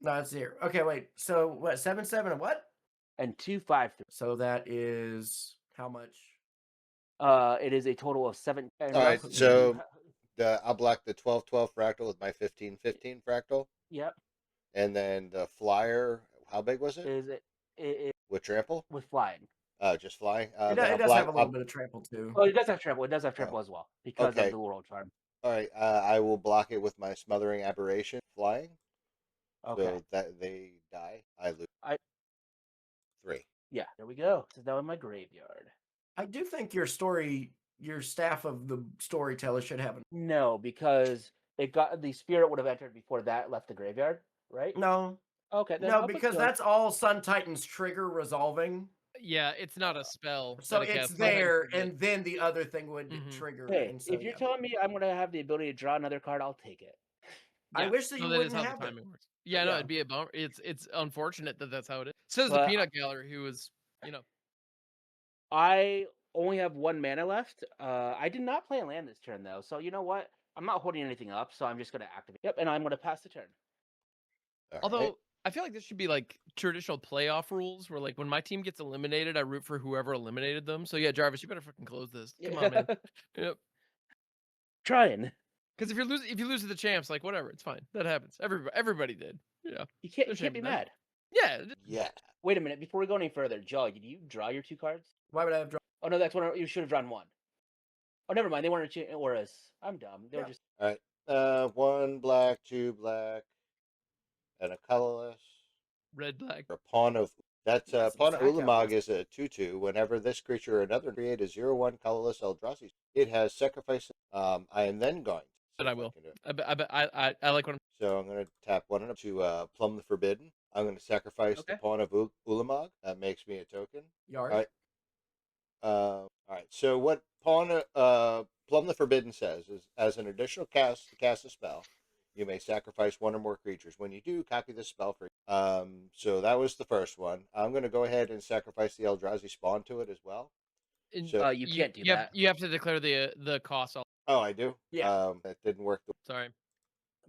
no, it's 0. Okay, wait. So what? 7/7 and what? And 2/5/3. So that is how much? It is a total of 7. All right, so I'll block the 12/12 fractal with my 15/15 fractal. Yep. And then the flyer, how big was it? It with trample? with flying. Just flying. It does have a little bit of trample too. Oh, it does have trample. It does have trample as well because Okay. of the Lorehold Charm. All right, I will block it with my smothering aberration flying. Okay. So that they die, I lose. 3. Yeah. There we go. So now in my graveyard. I do think your Staff of the Storyteller should have No, because it got the spirit would have entered before that left the graveyard, right? No. Okay. Then No, because that's all Sun Titan's trigger resolving. Yeah, it's not a spell. So that it it's casts. there, and then the other thing would Mhm. trigger. Hey, and so, if you're telling me I'm gonna have the ability to draw another card, I'll take it. I Yeah, wish that you no, that is wouldn't how have the it. timing works. Yeah, no, Yeah. it'd be a bummer. It's unfortunate that that's how it is. Says the But Peanut Gallery, who was, you know, I only have 1 mana left. I did not play a land this turn though, so you know what? I'm not holding anything up, so I'm just gonna activate. Yep, and I'm gonna pass the turn. All although right. I feel like this should be like traditional playoff rules, where like when my team gets eliminated, I root for whoever eliminated them. So yeah, Jarvis, you better fucking close this. Come on, man. Yep. Trying. Because if you lose to the champs, like whatever, it's fine. That happens. Everybody did. Yeah. You can't Shouldn't be be mad. mad. Yeah. Yeah. Wait a minute, before we go any further, Jolly, did you draw your 2 cards? Why would I have drawn? Oh no, that's one. You should have drawn 1. Oh, never mind. They weren't auras. I'm dumb. They were just. All right. 1 black, 2 black, and a colorless. Red black. A pawn of that's That's pawn of exactly how it Ulamog is a 2/2. Whenever this creature or another create a 0/1 colorless Eldrazi, it has sacrifice. I am then going to But I will. can do it. I like what I'm. So I'm going to tap one of them to plumb the forbidden. I'm going to sacrifice the Okay. pawn of Ulamog. That makes me a token. Yard. All right. All right. So what pawn plumb the forbidden says is, as an additional cast to cast a spell, you may sacrifice one or more creatures. When you do, copy the spell for. So that was the first one. I'm going to go ahead and sacrifice the Eldrazi spawn to it as well. And So You can't do you that. you have to declare the cost. oh, I do. Yeah. That didn't work. Sorry.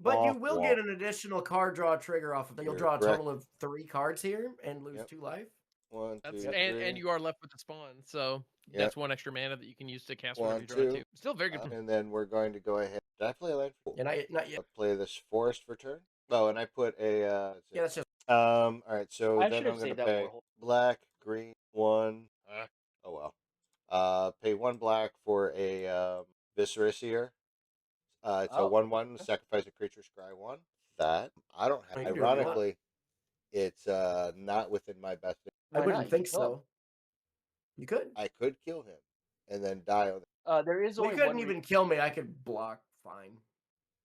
But you Womp will womp. get an additional card draw trigger off of it. You'll You're draw a correct. total of 3 cards here and lose Yep. 2 life. 1, 2, That's 3. and you are left with the spawn, so Yep. that's 1 extra mana that you can use to cast 1, whenever you draw 2. 2. Still very good. And then we're going to go ahead. Did I play a land? And not yet. I'll play this forest for turn. Oh, and I put a. Yeah, that's just All right. So I then should I'm have going to saved that pay Warhol. black, green, 1. Oh well. Pay 1 black for a Visceraseer. It's a Oh, 1/1. Sacrifice a creature. Scry 1. That I don't have. You can do it if you want. Ironically, it's not within my best. I Why wouldn't not? You think can kill him. so. You could. I could kill him, and then die. There is We only couldn't one. even kill me. I could block fine.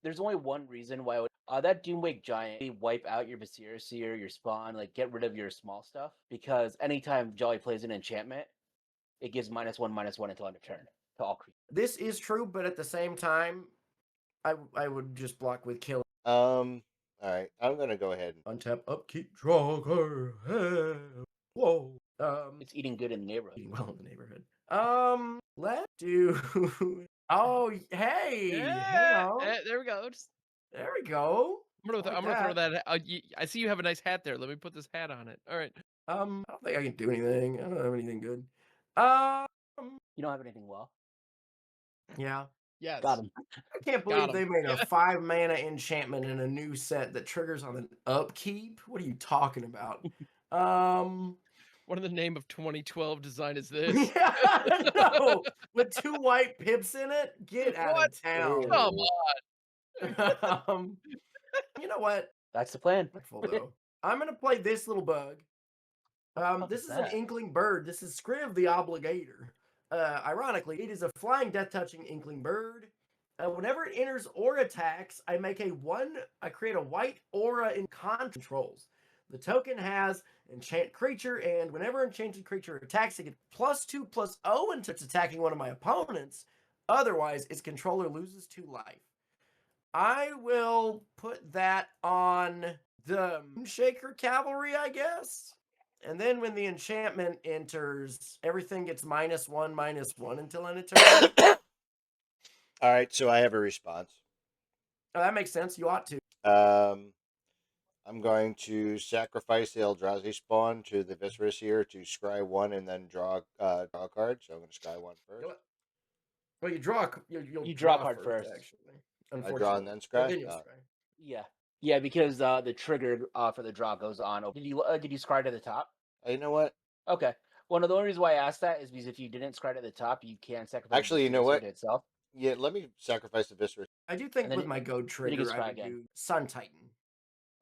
There's only one reason why I would, that Doomwake Giant may wipe out your Visceraseer, your spawn, like get rid of your small stuff. Because anytime Jolly plays an enchantment, it gives -1/-1 until end of turn to all creatures. This is true, but at the same time, I would just block with kill. All right. I'm gonna go ahead and Untap, upkeep, draw card. Whoa. It's eating good in the neighborhood. Eating well in the neighborhood. Let's do. Oh, hey, hang on. There we go. There we go. I'm gonna throw that. I see you have a nice hat there. Let me put this hat on it. All right. I don't think I can do anything. I don't have anything good. You don't have anything well. Yeah. Yes. Got him. I can't believe they made a 5 mana enchantment in a new set that triggers on an upkeep. What are you talking about? What in the name of 2012 design is this? Yeah, no, with 2 white pips in it. Get out What? of town. Come You know what? That's the plan. Though. I'm gonna play this little bug. This is an inkling bird. This is Scriv the Obligator. Ironically, it is a flying death-touching inkling bird. Whenever it enters or attacks, I create a white aura in controls. The token has enchant creature, and whenever enchanted creature attacks, it gets +2/+0 until it's attacking one of my opponents. Otherwise, its controller loses 2 life. I will put that on the Moonshaker Cavalry, I guess. And then when the enchantment enters, everything gets -1/-1 until end of turn. All right, so I have a response. Oh, that makes sense. You ought to. I'm going to sacrifice the Eldrazi spawn to the Visceraseer to scry 1 and then draw a card. So I'm going to scry 1 first. Well, you draw. You'll draw a card first. Actually, I draw and then scry. Then you'll scry. Yeah, because the trigger for the draw goes on. Did you scry to the top? You know what? Okay. Well, no, the only reason why I asked that is because if you didn't scry to the top, you can sacrifice. Actually, you know what? To itself. Yeah, let me sacrifice the Visceraseer. I do think And then with my goad trigger, I would do Sun Titan.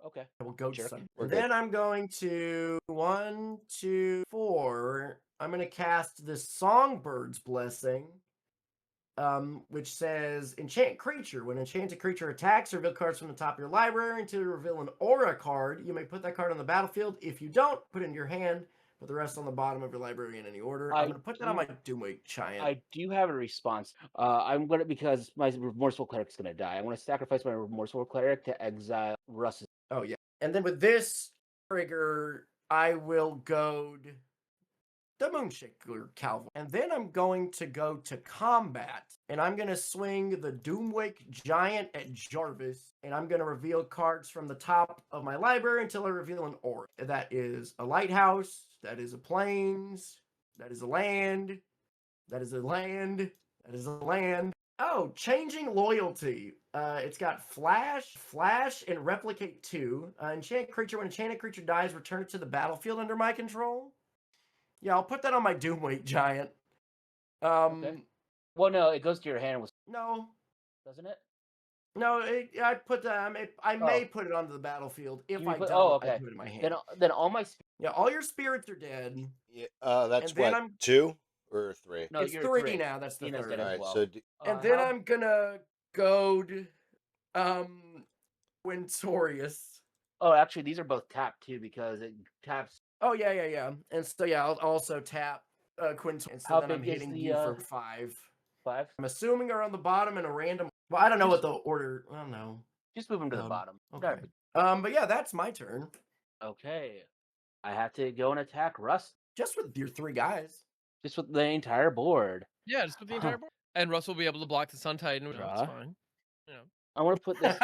Okay. I will go Sure. Sun. We're Then I'm going to 1, 2, 4. I'm going to cast the Songbird's Blessing, which says enchant creature. When enchanted creature attacks, reveal cards from the top of your library until you reveal an aura card. You may put that card on the battlefield. If you don't, put it in your hand. Put the rest on the bottom of your library in any order. I'm going to put that on my Doomwake Giant. I do have a response. I'm going to, because my Remorseful Cleric's going to die, I'm going to sacrifice my Remorseful Cleric to exile Russ. Oh, yeah. And then with this trigger, I will goad the Moonshaker Cavalry. And then I'm going to go to combat. And I'm going to swing the Doomwake Giant at Jarvis. And I'm going to reveal cards from the top of my library until I reveal an aura. That is a lighthouse. That is a plains. That is a land. That is a land. That is a land. Oh, changing loyalty. It's got flash, and replicate 2. Enchant creature. When enchanted creature dies, return it to the battlefield under my control. Yeah, I'll put that on my Doomwake Giant. Okay. Well, no, it goes to your hand. No. Doesn't it? No, I put I may put it onto the battlefield. If I don't, okay. I put it in my hand. Then all my all your spirits are dead. Yeah, that's And then what, 2 or 3? No, it's you're 3 3 now. That's the Dina's third. dead All as right, well. so And then I'm gonna goad Quintorious. Oh, actually, these are both tapped too because it taps. Oh yeah. And so yeah, I'll also tap Quintorious. And so How then I'm big is hitting the, you for 5. 5? I'm assuming are on the bottom in a random. Well, I don't know what Just- the order. I don't know. Just move them to the Um, bottom. Okay. But yeah, that's my turn. Okay. I have to go and attack Russ Just with your 3 guys. just with the entire board. Yeah, just with the entire board. And Russ will be able to block the Sun Titan. Which, Draw. that's fine. You know. I want to put this.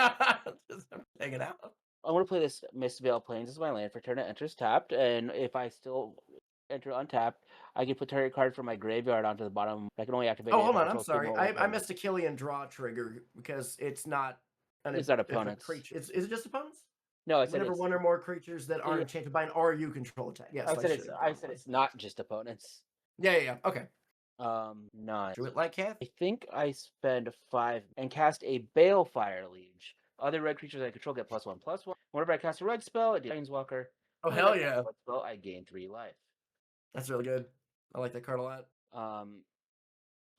Just hanging out. I want to play this Mistveil Plains as my land for turn it enters tapped, and if I still enter untapped, I can put target card from my graveyard onto the bottom. I can only activate. Oh, it if hold I on. I'm control sorry. signal or I missed a Killian draw trigger because it's not. It's not opponents. Creature. Is it just opponents? No, I said Whenever it's. one or more creatures that aren't Yeah. enchanted by an RU control attack. Yes, I said it's. should have I gone said with it's not just opponents. Yeah. Okay. None. Drew it like Kath. I think I spend 5 and cast a Balefire Liege. Other red creatures I control get +1/+1. Whenever I cast a red spell, I do Planeswalker. Oh Whenever hell I cast a yeah, red spell, I gain 3 life. that's really good. I like that card a lot.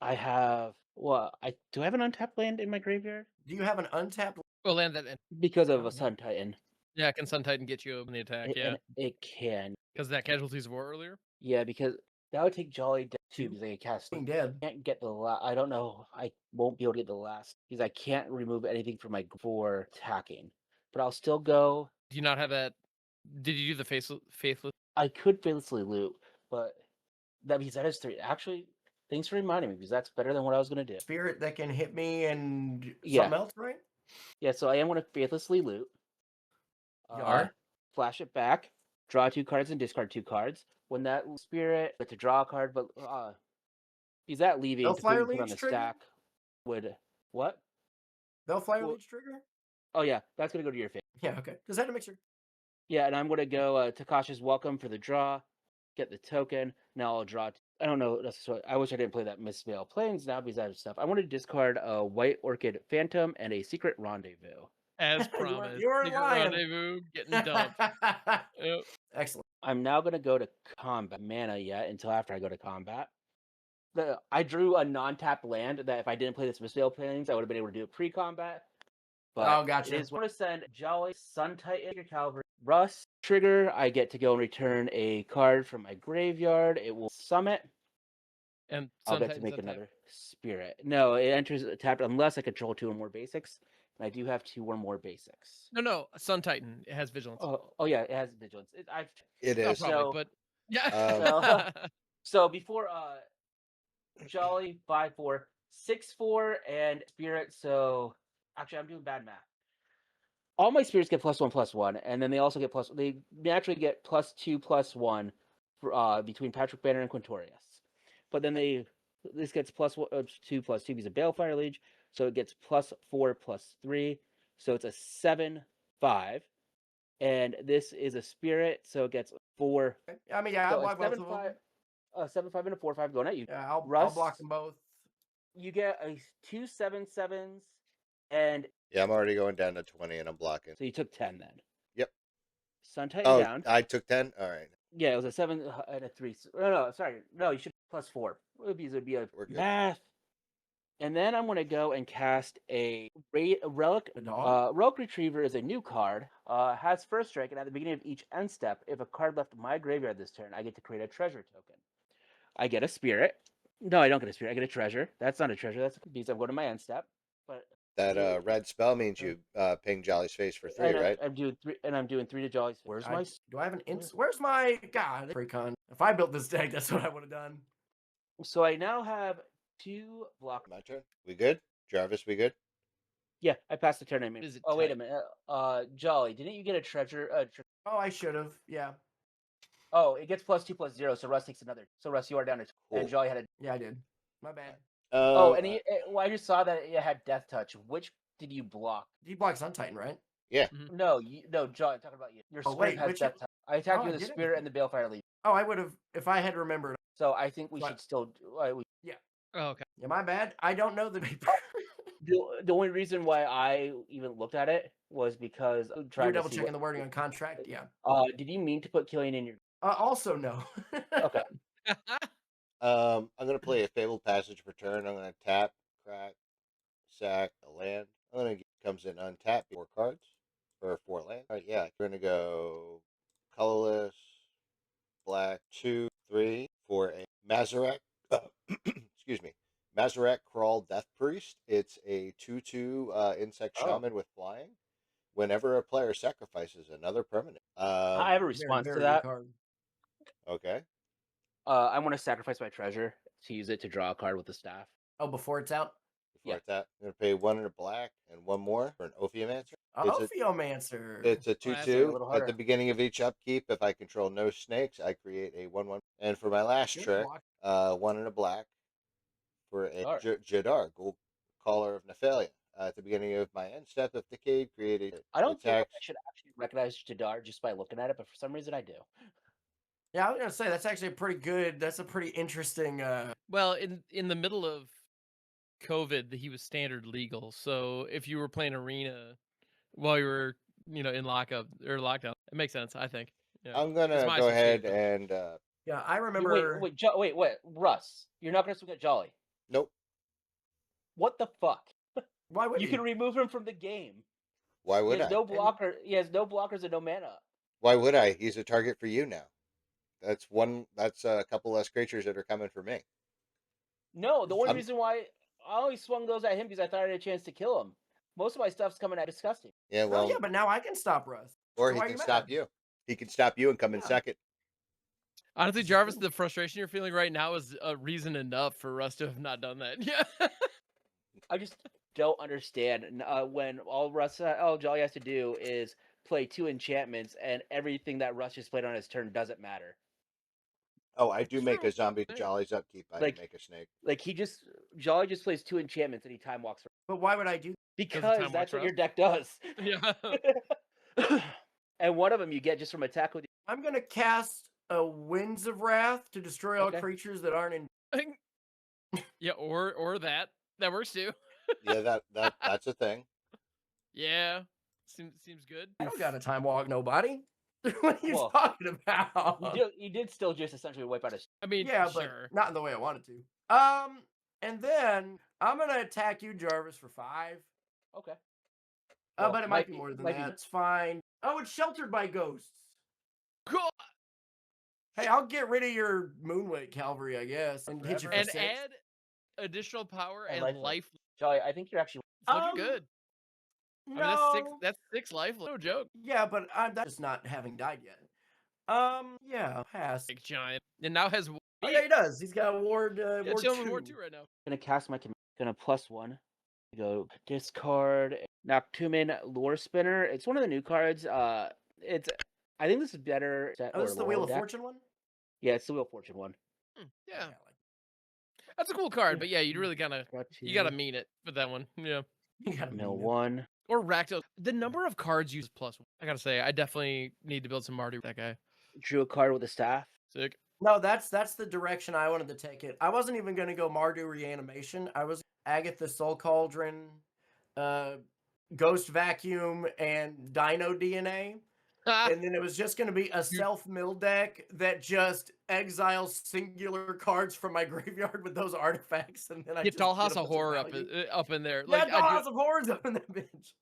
I have do I have an untapped land in my graveyard? Do you have an untapped? We'll land that in. Because of Oh, a Sun Titan. Yeah, can Sun Titan get you in the attack? Yeah, And it can. because that Casualties of War earlier. Yeah, because that would take Jolly down too, because I can cast. Being dead. Can't get the last. I don't know. I won't be able to get the last because I can't remove anything from my for attacking. But I'll still go. Do you not have that? Did you do the faithless? I could faithlessly loot, but that means that is 3. Actually, thanks for reminding me because that's better than what I was gonna do. Spirit that can hit me and Yeah. something else, right? Yeah, so I am gonna faithlessly loot. You are? Flash it back, draw 2 cards and discard 2 cards. When that spirit, but to draw a card, but is that leaving to Bellfire put on Leech the trigger? stack? Would what? Bellfire Well- Leech trigger? Oh yeah, that's gonna go to your face. Yeah. Okay. Just had to make sure. Yeah, and I'm gonna go Takashi's Welcome for the draw, get the token. Now I'll draw. I don't know necessarily. I wish I didn't play that Mistveil Plains now because I have stuff. I want to discard a White Orchid Phantom and a Secret Rendezvous. As You weren't- promised. you weren't Secret lying. Rendezvous getting dumped. Yep. Excellent. I'm now gonna go to combat mana yet until after I go to combat. I drew a non-tapped land that if I didn't play this Mistveil Plains, I would have been able to do it pre-combat. But Oh, gotcha. It is want to send Jolly, Sun Titan, your Cavalry, Russ, trigger. I get to go and return a card from my graveyard. It will summit. And I'll Sun get to Titan's make untapped. another spirit. No, it enters tapped unless I control 2 or more basics. And I do have 2 or more basics. No, Sun Titan. It has vigilance. Oh yeah, it has vigilance. It No, is. probably, so- but yeah. So before Jolly 5/4, 6/4, and spirit. So actually, I'm doing bad math. All my spirits get +1/+1, and then they also get They naturally get +2/+1 for, between Patrick Banner and Quintorious. But then this gets +2/+2 because of Balefire Liege, so it gets +4/+3, so it's a 7/5. And this is a spirit, so it gets 4. I mean, yeah, So I'll a block both of 7/5, them. a 7/5 and a 4/5 going at you. Yeah, I'll Russ? block them both. You get a 2 7/7s, and Yeah, I'm already going down to 20 and I'm blocking. so you took 10 then. Yep. Sun Titan Oh, down. I took 10? All right. Yeah, it was a 7 and a 3. No, sorry. No, you should +4. It would be a We're good. math. And then I'm going to go and cast a Relic. The dog. Relic Retriever is a new card. Has first strike, and at the beginning of each end step, if a card left my graveyard this turn, I get to create a treasure token. I get a spirit. No, I don't get a spirit. I get a treasure. That's not a treasure. That's because I'm going to my end step. But That red spell means you ping Jolly's face for 3, and right? I'm doing 3, and I'm doing 3 to Jolly's. Where's my? Do I have an ins? Where's my God Pre-Con? If I built this deck, that's what I would have done. So I now have 2 block. My turn. We good? Jarvis, we good? Yeah, I passed the turn. I mean, Is it oh wait a tight? minute. Jolly, didn't you get a treasure? Oh, I should have. Yeah, Oh, it gets +2/+0. So Russ takes another. So Russ, you are down to 2. Cool. And Jolly had a. yeah, I did. My bad. Oh, and I just saw that it had Death Touch. Which did you block? He blocks Sun Titan, right? No, Jolly. I'm talking about you. Your Oh, spirit wait, has which- Death Touch. I attacked Oh, you I with the did spirit and the Balefire Leaf. Oh, I would have if I had remembered. So I think we What? should still. Oh, okay. Yeah, my bad. I don't know the paper. The only reason why I even looked at it was because I'm You're trying to double see checking the wording on contract. Yeah. Did you mean to put Killian in your? Also, no. Okay. I'm gonna play a Fabled Passage per turn. I'm gonna tap, crack, sack a land. I'm gonna comes in untapped 4 cards or 4 land. All right, yeah, we're gonna go colorless, black 2, 3 for a Mazarek. Excuse me, Mazarek Crawl Death Priest. It's a 2/2 insect Oh. shaman with flying. Whenever a player sacrifices another permanent. I have a Very, response very to good that. card. Okay. I want to sacrifice my treasure to use it to draw a card with the staff. Oh, before it's out? Before Yeah. it's that, I'm gonna pay 1 in a black and 1 more for an Ophiomancer. It's a Ophiomancer. It's a that's a 2/2. little At the harder. beginning of each upkeep, if I control no snakes, I create a 1/1. And for my last Good trick, block. 1 in a black for a Alright. Jadar, Gold Caller of Nephalia. At the beginning of my end step of Decade, create a I don't think I attack. should actually recognize Jadar just by looking at it, but for some reason I do. Yeah, I was gonna say that's actually a pretty good. That's a pretty interesting. Well, in the middle of COVID, he was standard legal. So if you were playing arena while you were, in lockup or lockdown, it makes sense. I think. Yeah. I'm It's gonna my go ahead association. and Yeah, I Wait, remember. wait, Russ, you're not gonna swing at Jolly. nope. What the fuck? Why would You he? can remove him from the game. Why He would has I? no blocker. He has no blockers and no mana. Why would I? He's a target for you now. That's one. That's a couple less creatures that are coming for me. No, the only I'm- reason why I only swung those at him because I thought I had a chance to kill him. Most of my stuff's coming at disgusting. Yeah, Well, well, yeah, but now I can stop Russ. or So he why are can you stop mad? you. He can stop you and come in Yeah. second. Honestly, Jarvis, the frustration you're feeling right now is a reason enough for us to have not done that. Yeah. I just don't understand when all Jolly has to do is play 2 enchantments, and everything that Russ just played on his turn doesn't matter. Oh, I do make True. a zombie Yeah. Jolly's upkeep. I Like- make a snake. Like Jolly just plays 2 enchantments and he time walks around. But why would I do? Because time that's walks what your around? deck does. Yeah. And one of them you get just from attack with. I'm gonna cast a Winds of Wrath to destroy all Okay. creatures that aren't in. Yeah, or that works too. Yeah, that's a thing. Yeah, seems good. I don't got a time walk nobody. What are you Well, talking about? You did still just essentially wipe out his. I mean, Yeah, but sure. not in the way I wanted to. And then I'm gonna attack you, Jarvis, for 5. Okay. But it might be more than that. It's fine. Oh, it's sheltered by ghosts. Cool. Hey, I'll get rid of your Moonwake Cavalry, I guess, and hit you for And 6. add additional power And and lifelink. life. Jolly, I think you're actually. It's looking Um, good. I No. mean, that's 6 life. No joke. Yeah, but that's just not having died yet. Yeah, pass. Big giant. And now has. Oh, yeah, he does. He's got a ward. Yeah, Ward chilling with 2. Ward 2 right now. Gonna cast my command. Gonna +1. Go discard Noctumen Lore Spinner. It's one of the new cards. It's. I think this is better. Oh, this is the Wheel of Fortune one. Yeah, it's the Wheel of Fortune one. Yeah, I like that's a cool card. Yeah. But yeah, you really gotta mean it for that one. Yeah. it. You gotta mill mean it. 1. Or Rakdos. The number of cards used +1. I gotta say, I definitely need to build some Mardu with that guy. Drew a card with a staff. Sick. No, that's the direction I wanted to take it. I wasn't even gonna go Mardu Reanimation. I was Agatha Soul Cauldron, Ghost Vacuum, and Dino DNA. And then it was just going to be a self-mill deck that just exiles singular cards from my graveyard with those artifacts, and then I Get just Dollhouse get a of bunch Horror up value. in there. Yeah, Like Dollhouse of Horrors up in that bitch.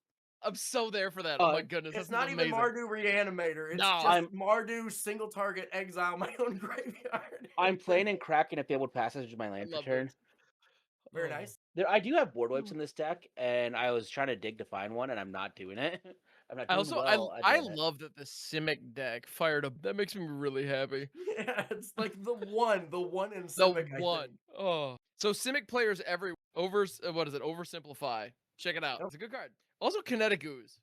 I'm so there for that. Oh my goodness, It's that's not even amazing. Mardu Reanimator. It's No, just Mardu single target exile my own graveyard. I'm playing and cracking a Fabled Passage of my land for love turn. this. Very Oh. nice. I do have board wipes in this deck, and I was trying to dig to find one, and I'm not doing it. I'm not I doing also well at I doing it. love that the Simic deck fired up. That makes me really happy. Yeah, it's like the one in The Civic, I one. think. Oh, so Simic players oversimplify. Check it out. Yep. It's a good card. Also, Kinetic Ooze.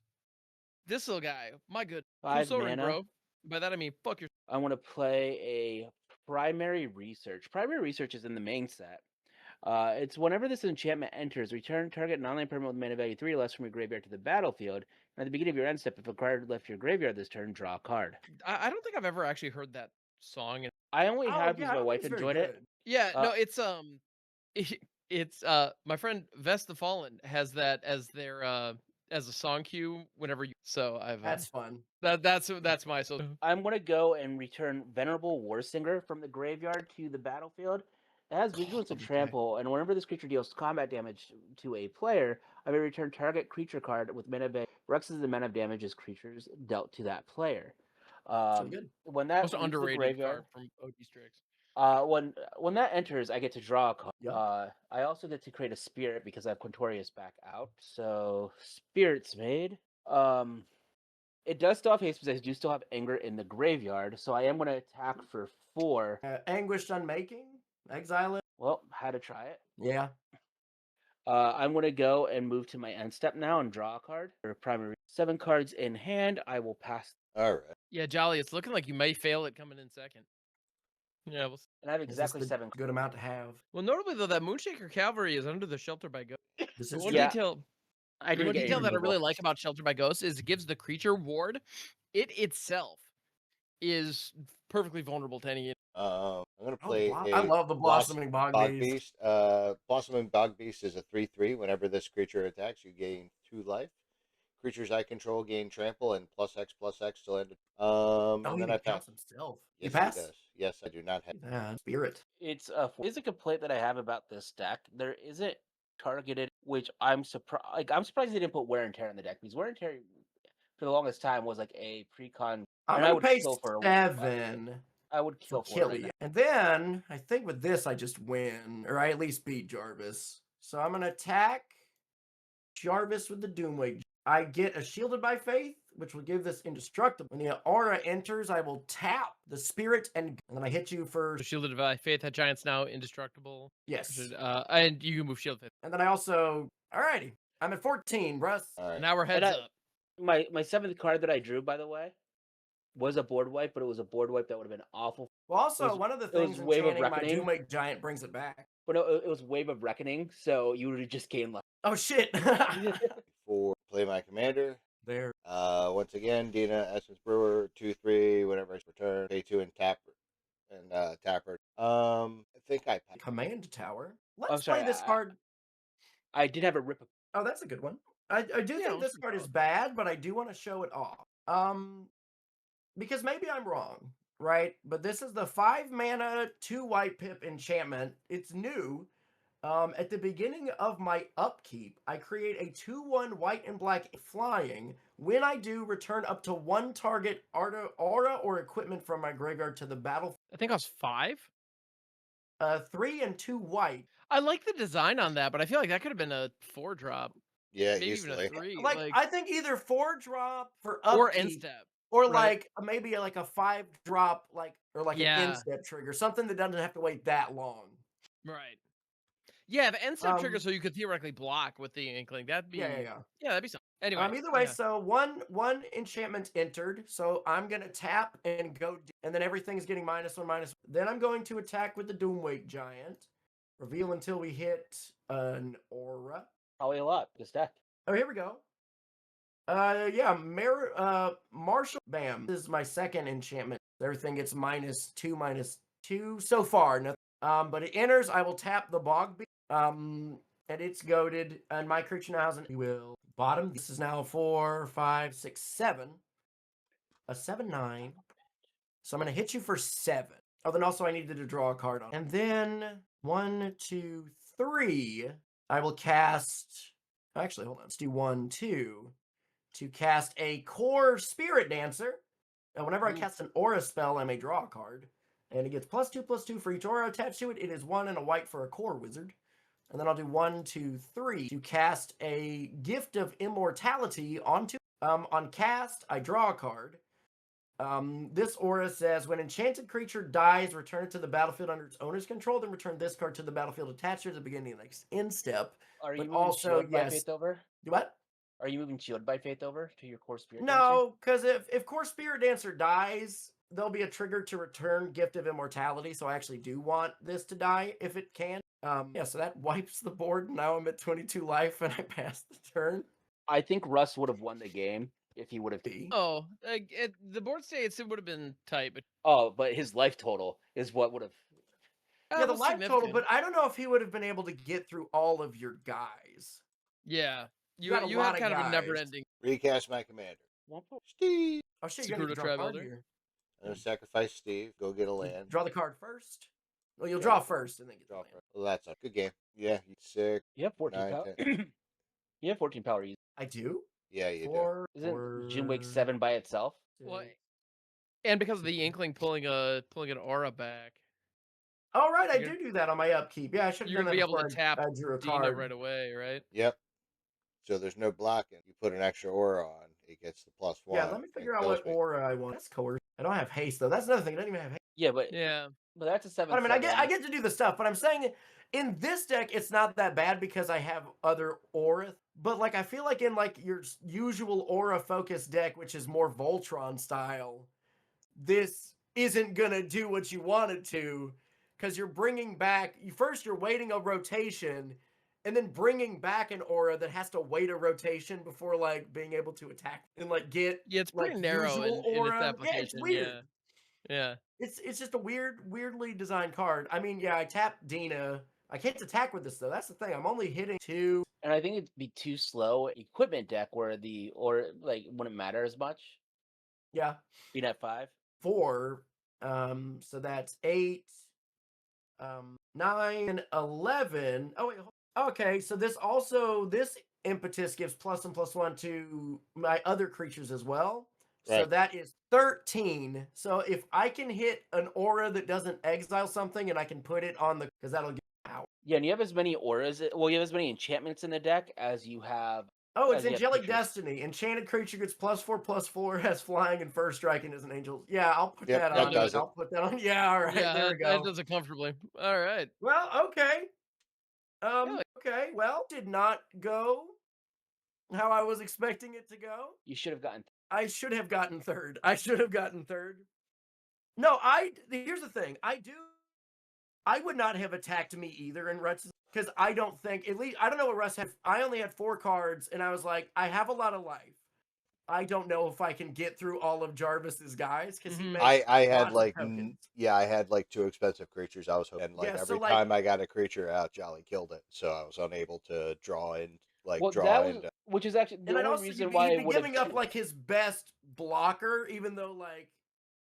This little guy. My good. Cool 5 story, mana. bro. By that I mean fuck your. I want to play a Primary Research. Primary Research is in the main set. It's whenever this enchantment enters, return target non-land permanent with mana value 3 or less from your graveyard to the battlefield. And at the beginning of your end step, if a card left your graveyard this turn, draw a card. I don't think I've ever actually heard that song. I only Oh, have yeah, because I my don't wife think it's enjoyed very it. good. Yeah, no, Uh, it's my friend Vest the Fallen has that as their as a song cue whenever you. So I've That's fun. that's my so. I'm going to go and return Venerable Warsinger from the graveyard to the battlefield. It has vigilance and Okay. trample, and whenever this creature deals combat damage to a player, I may return target creature card with mana value. Rexes the amount of damage as creatures dealt to that player. So good. When that Most leaves the underrated graveyard, card from OG Strix. when that enters, I get to draw a card. Yeah. I also get to create a spirit because I have Quintorious back out. So spirits made. It does still have haste because I do still have anger in the graveyard. So I am going to attack for 4. Anguished Unmaking, exile it. Well, had to try it. Yeah. I'm going to go and move to my end step now and draw a card. For primary 7 cards in hand, I will pass. All right. Yeah, Jolly, it's looking like you may fail it coming in second. Yeah, we'll see. And I have Is this exactly the 7 good amount to have? Well, notably though, that Moonshaker Cavalry is under the Shelter by Ghost. This is One Yeah. detail, I didn't one get detail any that I removal. really like about Shelter by Ghost is it gives the creature ward. It itself is perfectly vulnerable to any. I'm gonna Oh, play I a love the Blossoming Bog Beast. Beast. Blossoming Bog Beast is a 3/3. Whenever this creature attacks, you gain 2 life. Creatures I control gain trample and +X till end. Oh, And he then I pass. counts himself. Yes, You pass? he does. Yes, I do not have. Yeah, spirit. It's is a complaint that I have about this deck. There isn't targeted, which I'm surprised. Like I'm surprised they didn't put wear and tear in the deck because wear and tear for the longest time was like a pre-con. I'm and I gonna would pay kill for 7 I would for kill for it right Killian. And then I think with this I just win, or I at least beat Jarvis. So I'm gonna attack Jarvis with the Doomwig. I get a Shielded by Faith, which will give this indestructible. When the aura enters, I will tap the spirit and then I hit you for Shielded by Faith. That giant's now indestructible. yes. And you can move Shield Faith. And then I also alrighty. I'm at 14, Russ. All right. Now we're heads I- up. My 7th card that I drew, by the way, was a board wipe, but it was a board wipe that would have been awful. Well, also was- one of the it was things Wave of enchanting my Reckoning. Doomwig Giant brings it back. But no, it was Wave of Reckoning, so you would have just gained life. Oh shit! For play my commander. There. Once again, Dina, Essence Brewer, 2/3. Whenever I return, pay 2 and tap her. I think I passed. Command Tower. Oh, Let's sorry, play this card. I did have a rip. Oh, that's a good one. I do Yeah, think let's this do card is both. bad, but I do want to show it off. Because maybe I'm wrong, right? But this is the 5 mana, 2 white pip enchantment. It's new. At the beginning of my upkeep, I create a 2/1 white and black flying. When I do, return up to 1 target aura or equipment from my graveyard to the battle. I think I was 5. 3 and 2 white. I like the design on that, but I feel like that could have been a 4-drop. Yeah, Maybe even easily. a 3. Like, I think either 4-drop for upkeep or end step. or right? like maybe like a 5-drop, or like an Yeah. end-step trigger, something that doesn't have to wait that long. Right. Yeah, the end step trigger, Um, so you could theoretically block with the Inkling. That'd be Yeah. yeah, that'd be something. Anyway, Either way, yeah. so one enchantment entered, so I'm gonna tap and go, and then everything's getting -1/-1. Then I'm going to attack with the Doomwake Giant. Reveal until we hit an aura. Probably a lot. This deck. Oh, here we go. Yeah, Marshall. Bam. This is my second enchantment. Everything gets -2/-2 so far. Nothing. But it enters. I will tap the Bog Beast. And it's goaded. And my creature now has we will bottom. This is now 4, 5, 6, 7. A 7/9. So I'm gonna hit you for 7. Oh, then also I needed to draw a card on. And then 1, 2, 3. I will cast. Actually, hold on. Let's do 1, 2 to cast a core Spirit Dancer. Whenever I cast an aura spell, I may draw a card. And it gets +2/+2 for each aura attached to it. It is 1 and a white for a core wizard. And then I'll do 1, 2, 3 to cast a Gift of Immortality onto. On cast, I draw a card. This aura says when enchanted creature dies, return it to the battlefield under its owner's control, then return this card to the battlefield attached to it at the beginning of the next end step. Are you But moving also, Shield by yes. Faith over? What? Are you moving Shield by Faith over to your core Spirit Dancer? No, because if Core Spirit Dancer dies, there'll be a trigger to return Gift of Immortality, so I actually do want this to die if it can. Yeah, so that wipes the board. Now I'm at 22 life and I passed the turn. I think Russ would have won the game if he would have. Oh, the board states it would have been tight, but Oh, but his life total is what would have. Yeah, the was life total, significant. but I don't know if he would have been able to get through all of your guys. Yeah, You got a you lot had of kind of a guys. never-ending. Recast my commander. Steve. Oh shit, you're gonna Secret draw a of card Elder. here. I'm gonna sacrifice Steve. Go get a land. Draw the card first. Well, you'll Yeah. draw first and then get the Draw land. first. Well, that's a good game. Yeah, 6, You have 14 9, power. 10. You have 14 power. I do. Yeah, you do. 4, Isn't Jim Wake 7 by itself? Well, 6. and because of the Inkling pulling an aura back, Oh, right, I You're do that on my upkeep. Yeah, I should have you're done gonna that be able to before tap I drew a Dina card. right away, right? Yep. So there's no blocking. You put an extra aura on, it gets the +1. Yeah, let me and figure out kills what me. aura I want. That's coercion. I don't have haste though. That's another thing. I don't even have haste. Yeah, but Yeah. that's a 7. But I mean, I get to do the stuff. But I'm saying in this deck, it's not that bad because I have other aura. But like, I feel like in like your usual aura focused deck, which is more Voltron style, this isn't gonna do what you want it to, because you're bringing back. You're waiting a rotation, and then bringing back an aura that has to wait a rotation before like being able to attack and like get Yeah, it's like pretty narrow usual in its aura. application. Yeah, it's weird. Yeah. It's just a weirdly designed card. I mean, yeah, I tapped Dina. I can't attack with this though. That's the thing. I'm only hitting 2. And I think it'd be too slow equipment deck where like wouldn't matter as much. Yeah, Being at 5. 4. So that's 8, 9, and 11. Oh wait, okay. So this impetus gives +1/+1 to my other creatures as well. So Right. that is 13. So if I can hit an aura that doesn't exile something, and I can put it on because that'll get power. Yeah, and you have as many auras. Well, you have as many enchantments in the deck as you have. Oh, it's as you have Angelic creatures. Destiny. Enchanted creature gets +4/+4, has flying and first strike, and is an angel. Yeah, I'll put Yep, that that on. does it. I'll put that on. Yeah, all right. Yeah, there we that go. does it comfortably. All right. Well, okay. Yeah. Okay. Well, did not go how I was expecting it to go. You should have gotten. I should have gotten third. No, here's the thing. I would not have attacked me either in Russ, because I don't think, at least, I don't know what Russ had. I only had 4 cards, and I was like, I have a lot of life. I don't know if I can get through all of Jarvis's guys, because he Mhm. makes I had lots of like tokens. I had like 2 expensive creatures. I was hoping, and like Yeah, so, every like- time I got a creature out, Jolly killed it, so I was unable to draw in Well, draw that was, into. which is actually the And I'd only also reason he'd why I be would have. giving up like his best blocker, even though like,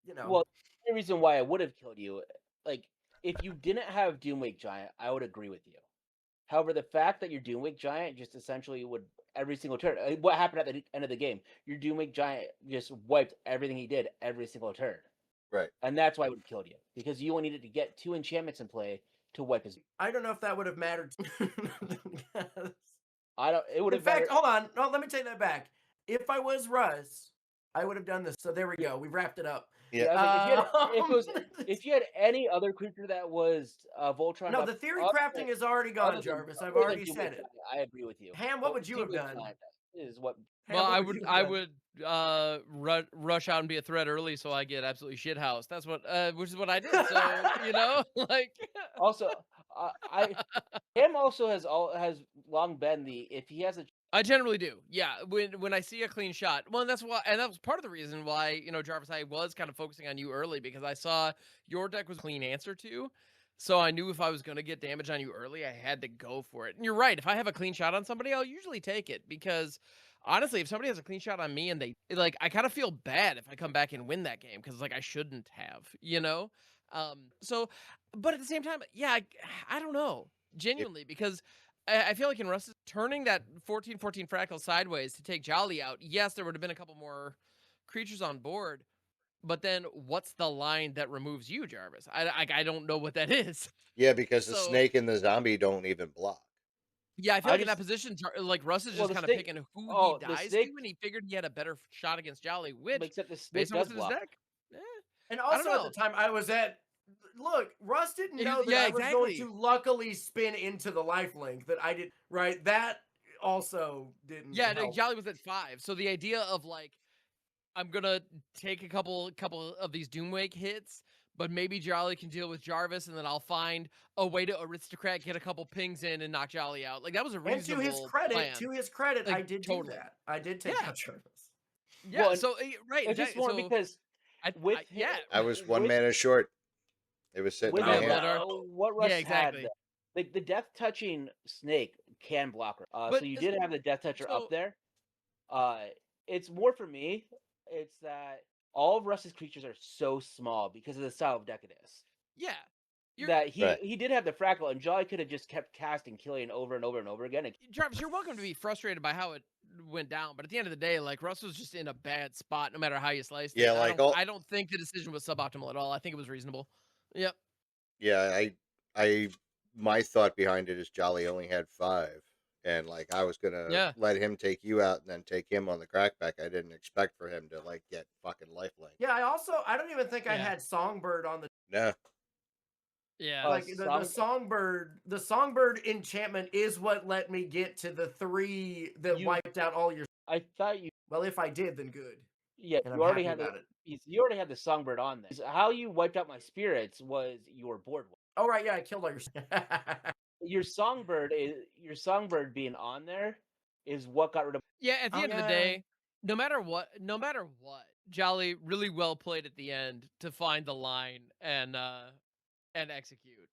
you know. Well, the only reason why I would have killed you, like if you didn't have Doomwake Giant, I would agree with you. However, the fact that your Doomwake Giant just essentially would every single turn. What happened at the end of the game? Your Doomwake Giant just wiped everything he did every single turn. Right. And that's why I would have killed you, because you only needed to get 2 enchantments in play to wipe his. I don't know if that would have mattered. I don't. It would In have. fact, hold on. No, let me take that back. If I was Russ, I would have done this. So there we go. We wrapped it up. Yeah. If you had any other creature that was Voltron. No, the theory crafting is already gone, Jarvis. I've already said it. I agree with you. Ham, what would you have done? Is what. Well, I Ham, what would you I have done? would rush out and be a threat early so I get absolutely shit housed. That's what which is what I did. So, you know, like Also, Ham also has long been if he has a. I generally do. Yeah, when I see a clean shot. Well, and that was part of the reason why, you know, Jarvis, I was kind of focusing on you early, because I saw your deck was a clean answer to. So I knew if I was going to get damage on you early, I had to go for it. And you're right. If I have a clean shot on somebody, I'll usually take it, because honestly, if somebody has a clean shot on me and I kind of feel bad if I come back and win that game, because like I shouldn't have, you know? So, but at the same time, yeah, I don't know, genuinely, because I feel like in Russ turning that 14/14 fractal sideways to take Jolly out, yes, there would have been a couple more creatures on board, but then what's the line that removes you, Jarvis? I don't know what that is. Yeah, because the So- snake and the zombie don't even block. Yeah, I feel I like in that just- position, like Russ is Well, just the kind of snake- picking who oh, he the dies snake- to, and he figured he had a better shot against Jolly, which, Except the snake based on does what's in his block. deck, And I don't also at know. the time I was at, look, Russ didn't know that Yeah, I was going exactly. to luckily spin into the lifelink that I did. Right, that also didn't. yeah, help. Jolly was at 5, so the idea of like, I'm gonna take a couple of these Doomwake hits, but maybe Jolly can deal with Jarvis, and then I'll find a way to aristocrat, get a couple pings in, and knock Jolly out. Like that was a And reasonable to his credit, Like, I did totally. do that. I did take Yeah. out Jarvis. Yeah, Well, and so right, It's just exactly. more So because with yeah, I was 1 with- mana short. It was sitting with in my Oh, hand. well, what Russ exactly. had, like the death touching snake can block her. But So you did have the death toucher so- up there. It's more for me. It's that all of Russ's creatures are so small because of the style of deck it is. yeah. that he Right. he did have the Frackle, and Jolly could have just kept casting Killian over and over and over again. Jarvis, you're welcome to be frustrated by how it went down, but at the end of the day, like Russ was just in a bad spot no matter how you sliced Yeah, it. like I don't think the decision was suboptimal at all. I think it was reasonable. Yep. yeah, I my thought behind it is Jolly only had 5, and like I was gonna Yeah. let him take you out and then take him on the crackback. I didn't expect for him to like get fucking lifelink. Yeah, I don't even think I Yeah. had Songbird on the No, Yeah. like the Songbird enchantment is what let me get to the 3 that wiped out all your. I thought you. Well, if I did, then good. Yeah, And you I'm already happy had about it. you already had the Songbird on there. So how you wiped out my spirits was your board. Oh right, yeah, I killed all your. Your Songbird being on there is what got rid of. Yeah, at the Oh, end of the yeah. day, no matter what, Jolly really well played at the end to find the line and execute.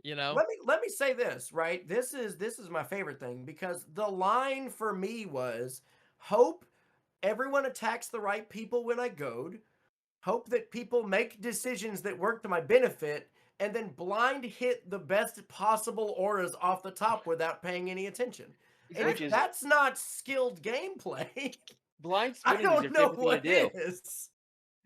You know? Let me say this, right? This is my favorite thing because the line for me was hope everyone attacks the right people when I goad, hope that people make decisions that work to my benefit, and then blind hit the best possible auras off the top without paying any attention. And Exactly. if that's not skilled gameplay, Blind I spinning is your don't know favorite thing to what do. is.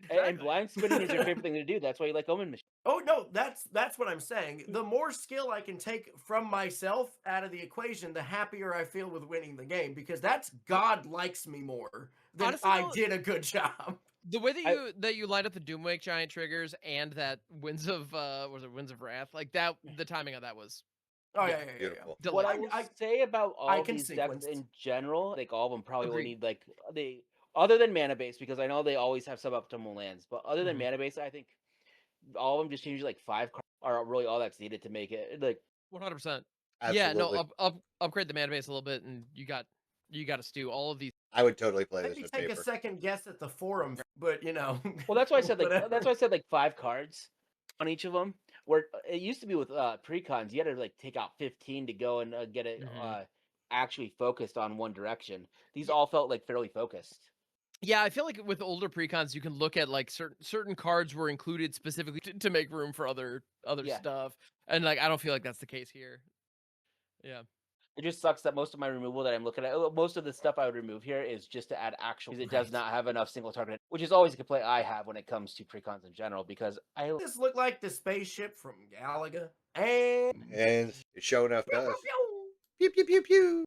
And Exactly. blind spinning is your favorite thing to do. That's why you like Omen Machine. Oh no, that's what I'm saying. The more skill I can take from myself out of the equation, the happier I feel with winning the game because that's God likes me more than Honestly, I though, did a good job. the way that you light up the Doomwake giant triggers and that Winds of Winds of Wrath, like that, the timing of that was Oh Yeah, yeah. beautiful. What I delightful. will say about I all can these decks sequence. in general, like all of them probably will Agreed. need like they other than mana base because I know they always have suboptimal lands, but other than Mhm. mana base, I think all of them just change like 5 cards are really all that's needed to make it like 100%. Yeah, no, Absolutely. upgrade the mana base a little bit, and you got a stew. All of these. I would totally play this Maybe with take a paper. second guess at the forum, but you know. well that's why I said like whatever. that's why I said like 5 cards on each of them. Where it used to be with pre-cons, you had to like take out 15 to go and get it Mhm. actually focused on one direction. These Yeah. all felt like fairly focused. Yeah, I feel like with older precons, you can look at like certain cards were included specifically to make room for other Yeah. stuff, and like I don't feel like that's the case here. Yeah. It just sucks that most of my removal that I'm looking at, most of the stuff I would remove here is just to add actual, because it does Right. not have enough single target, which is always a complaint I have when it comes to precons in general, because This looked like the spaceship from Galaga, and And it sure enough pew, pew, does. pew. Pew pew pew pew.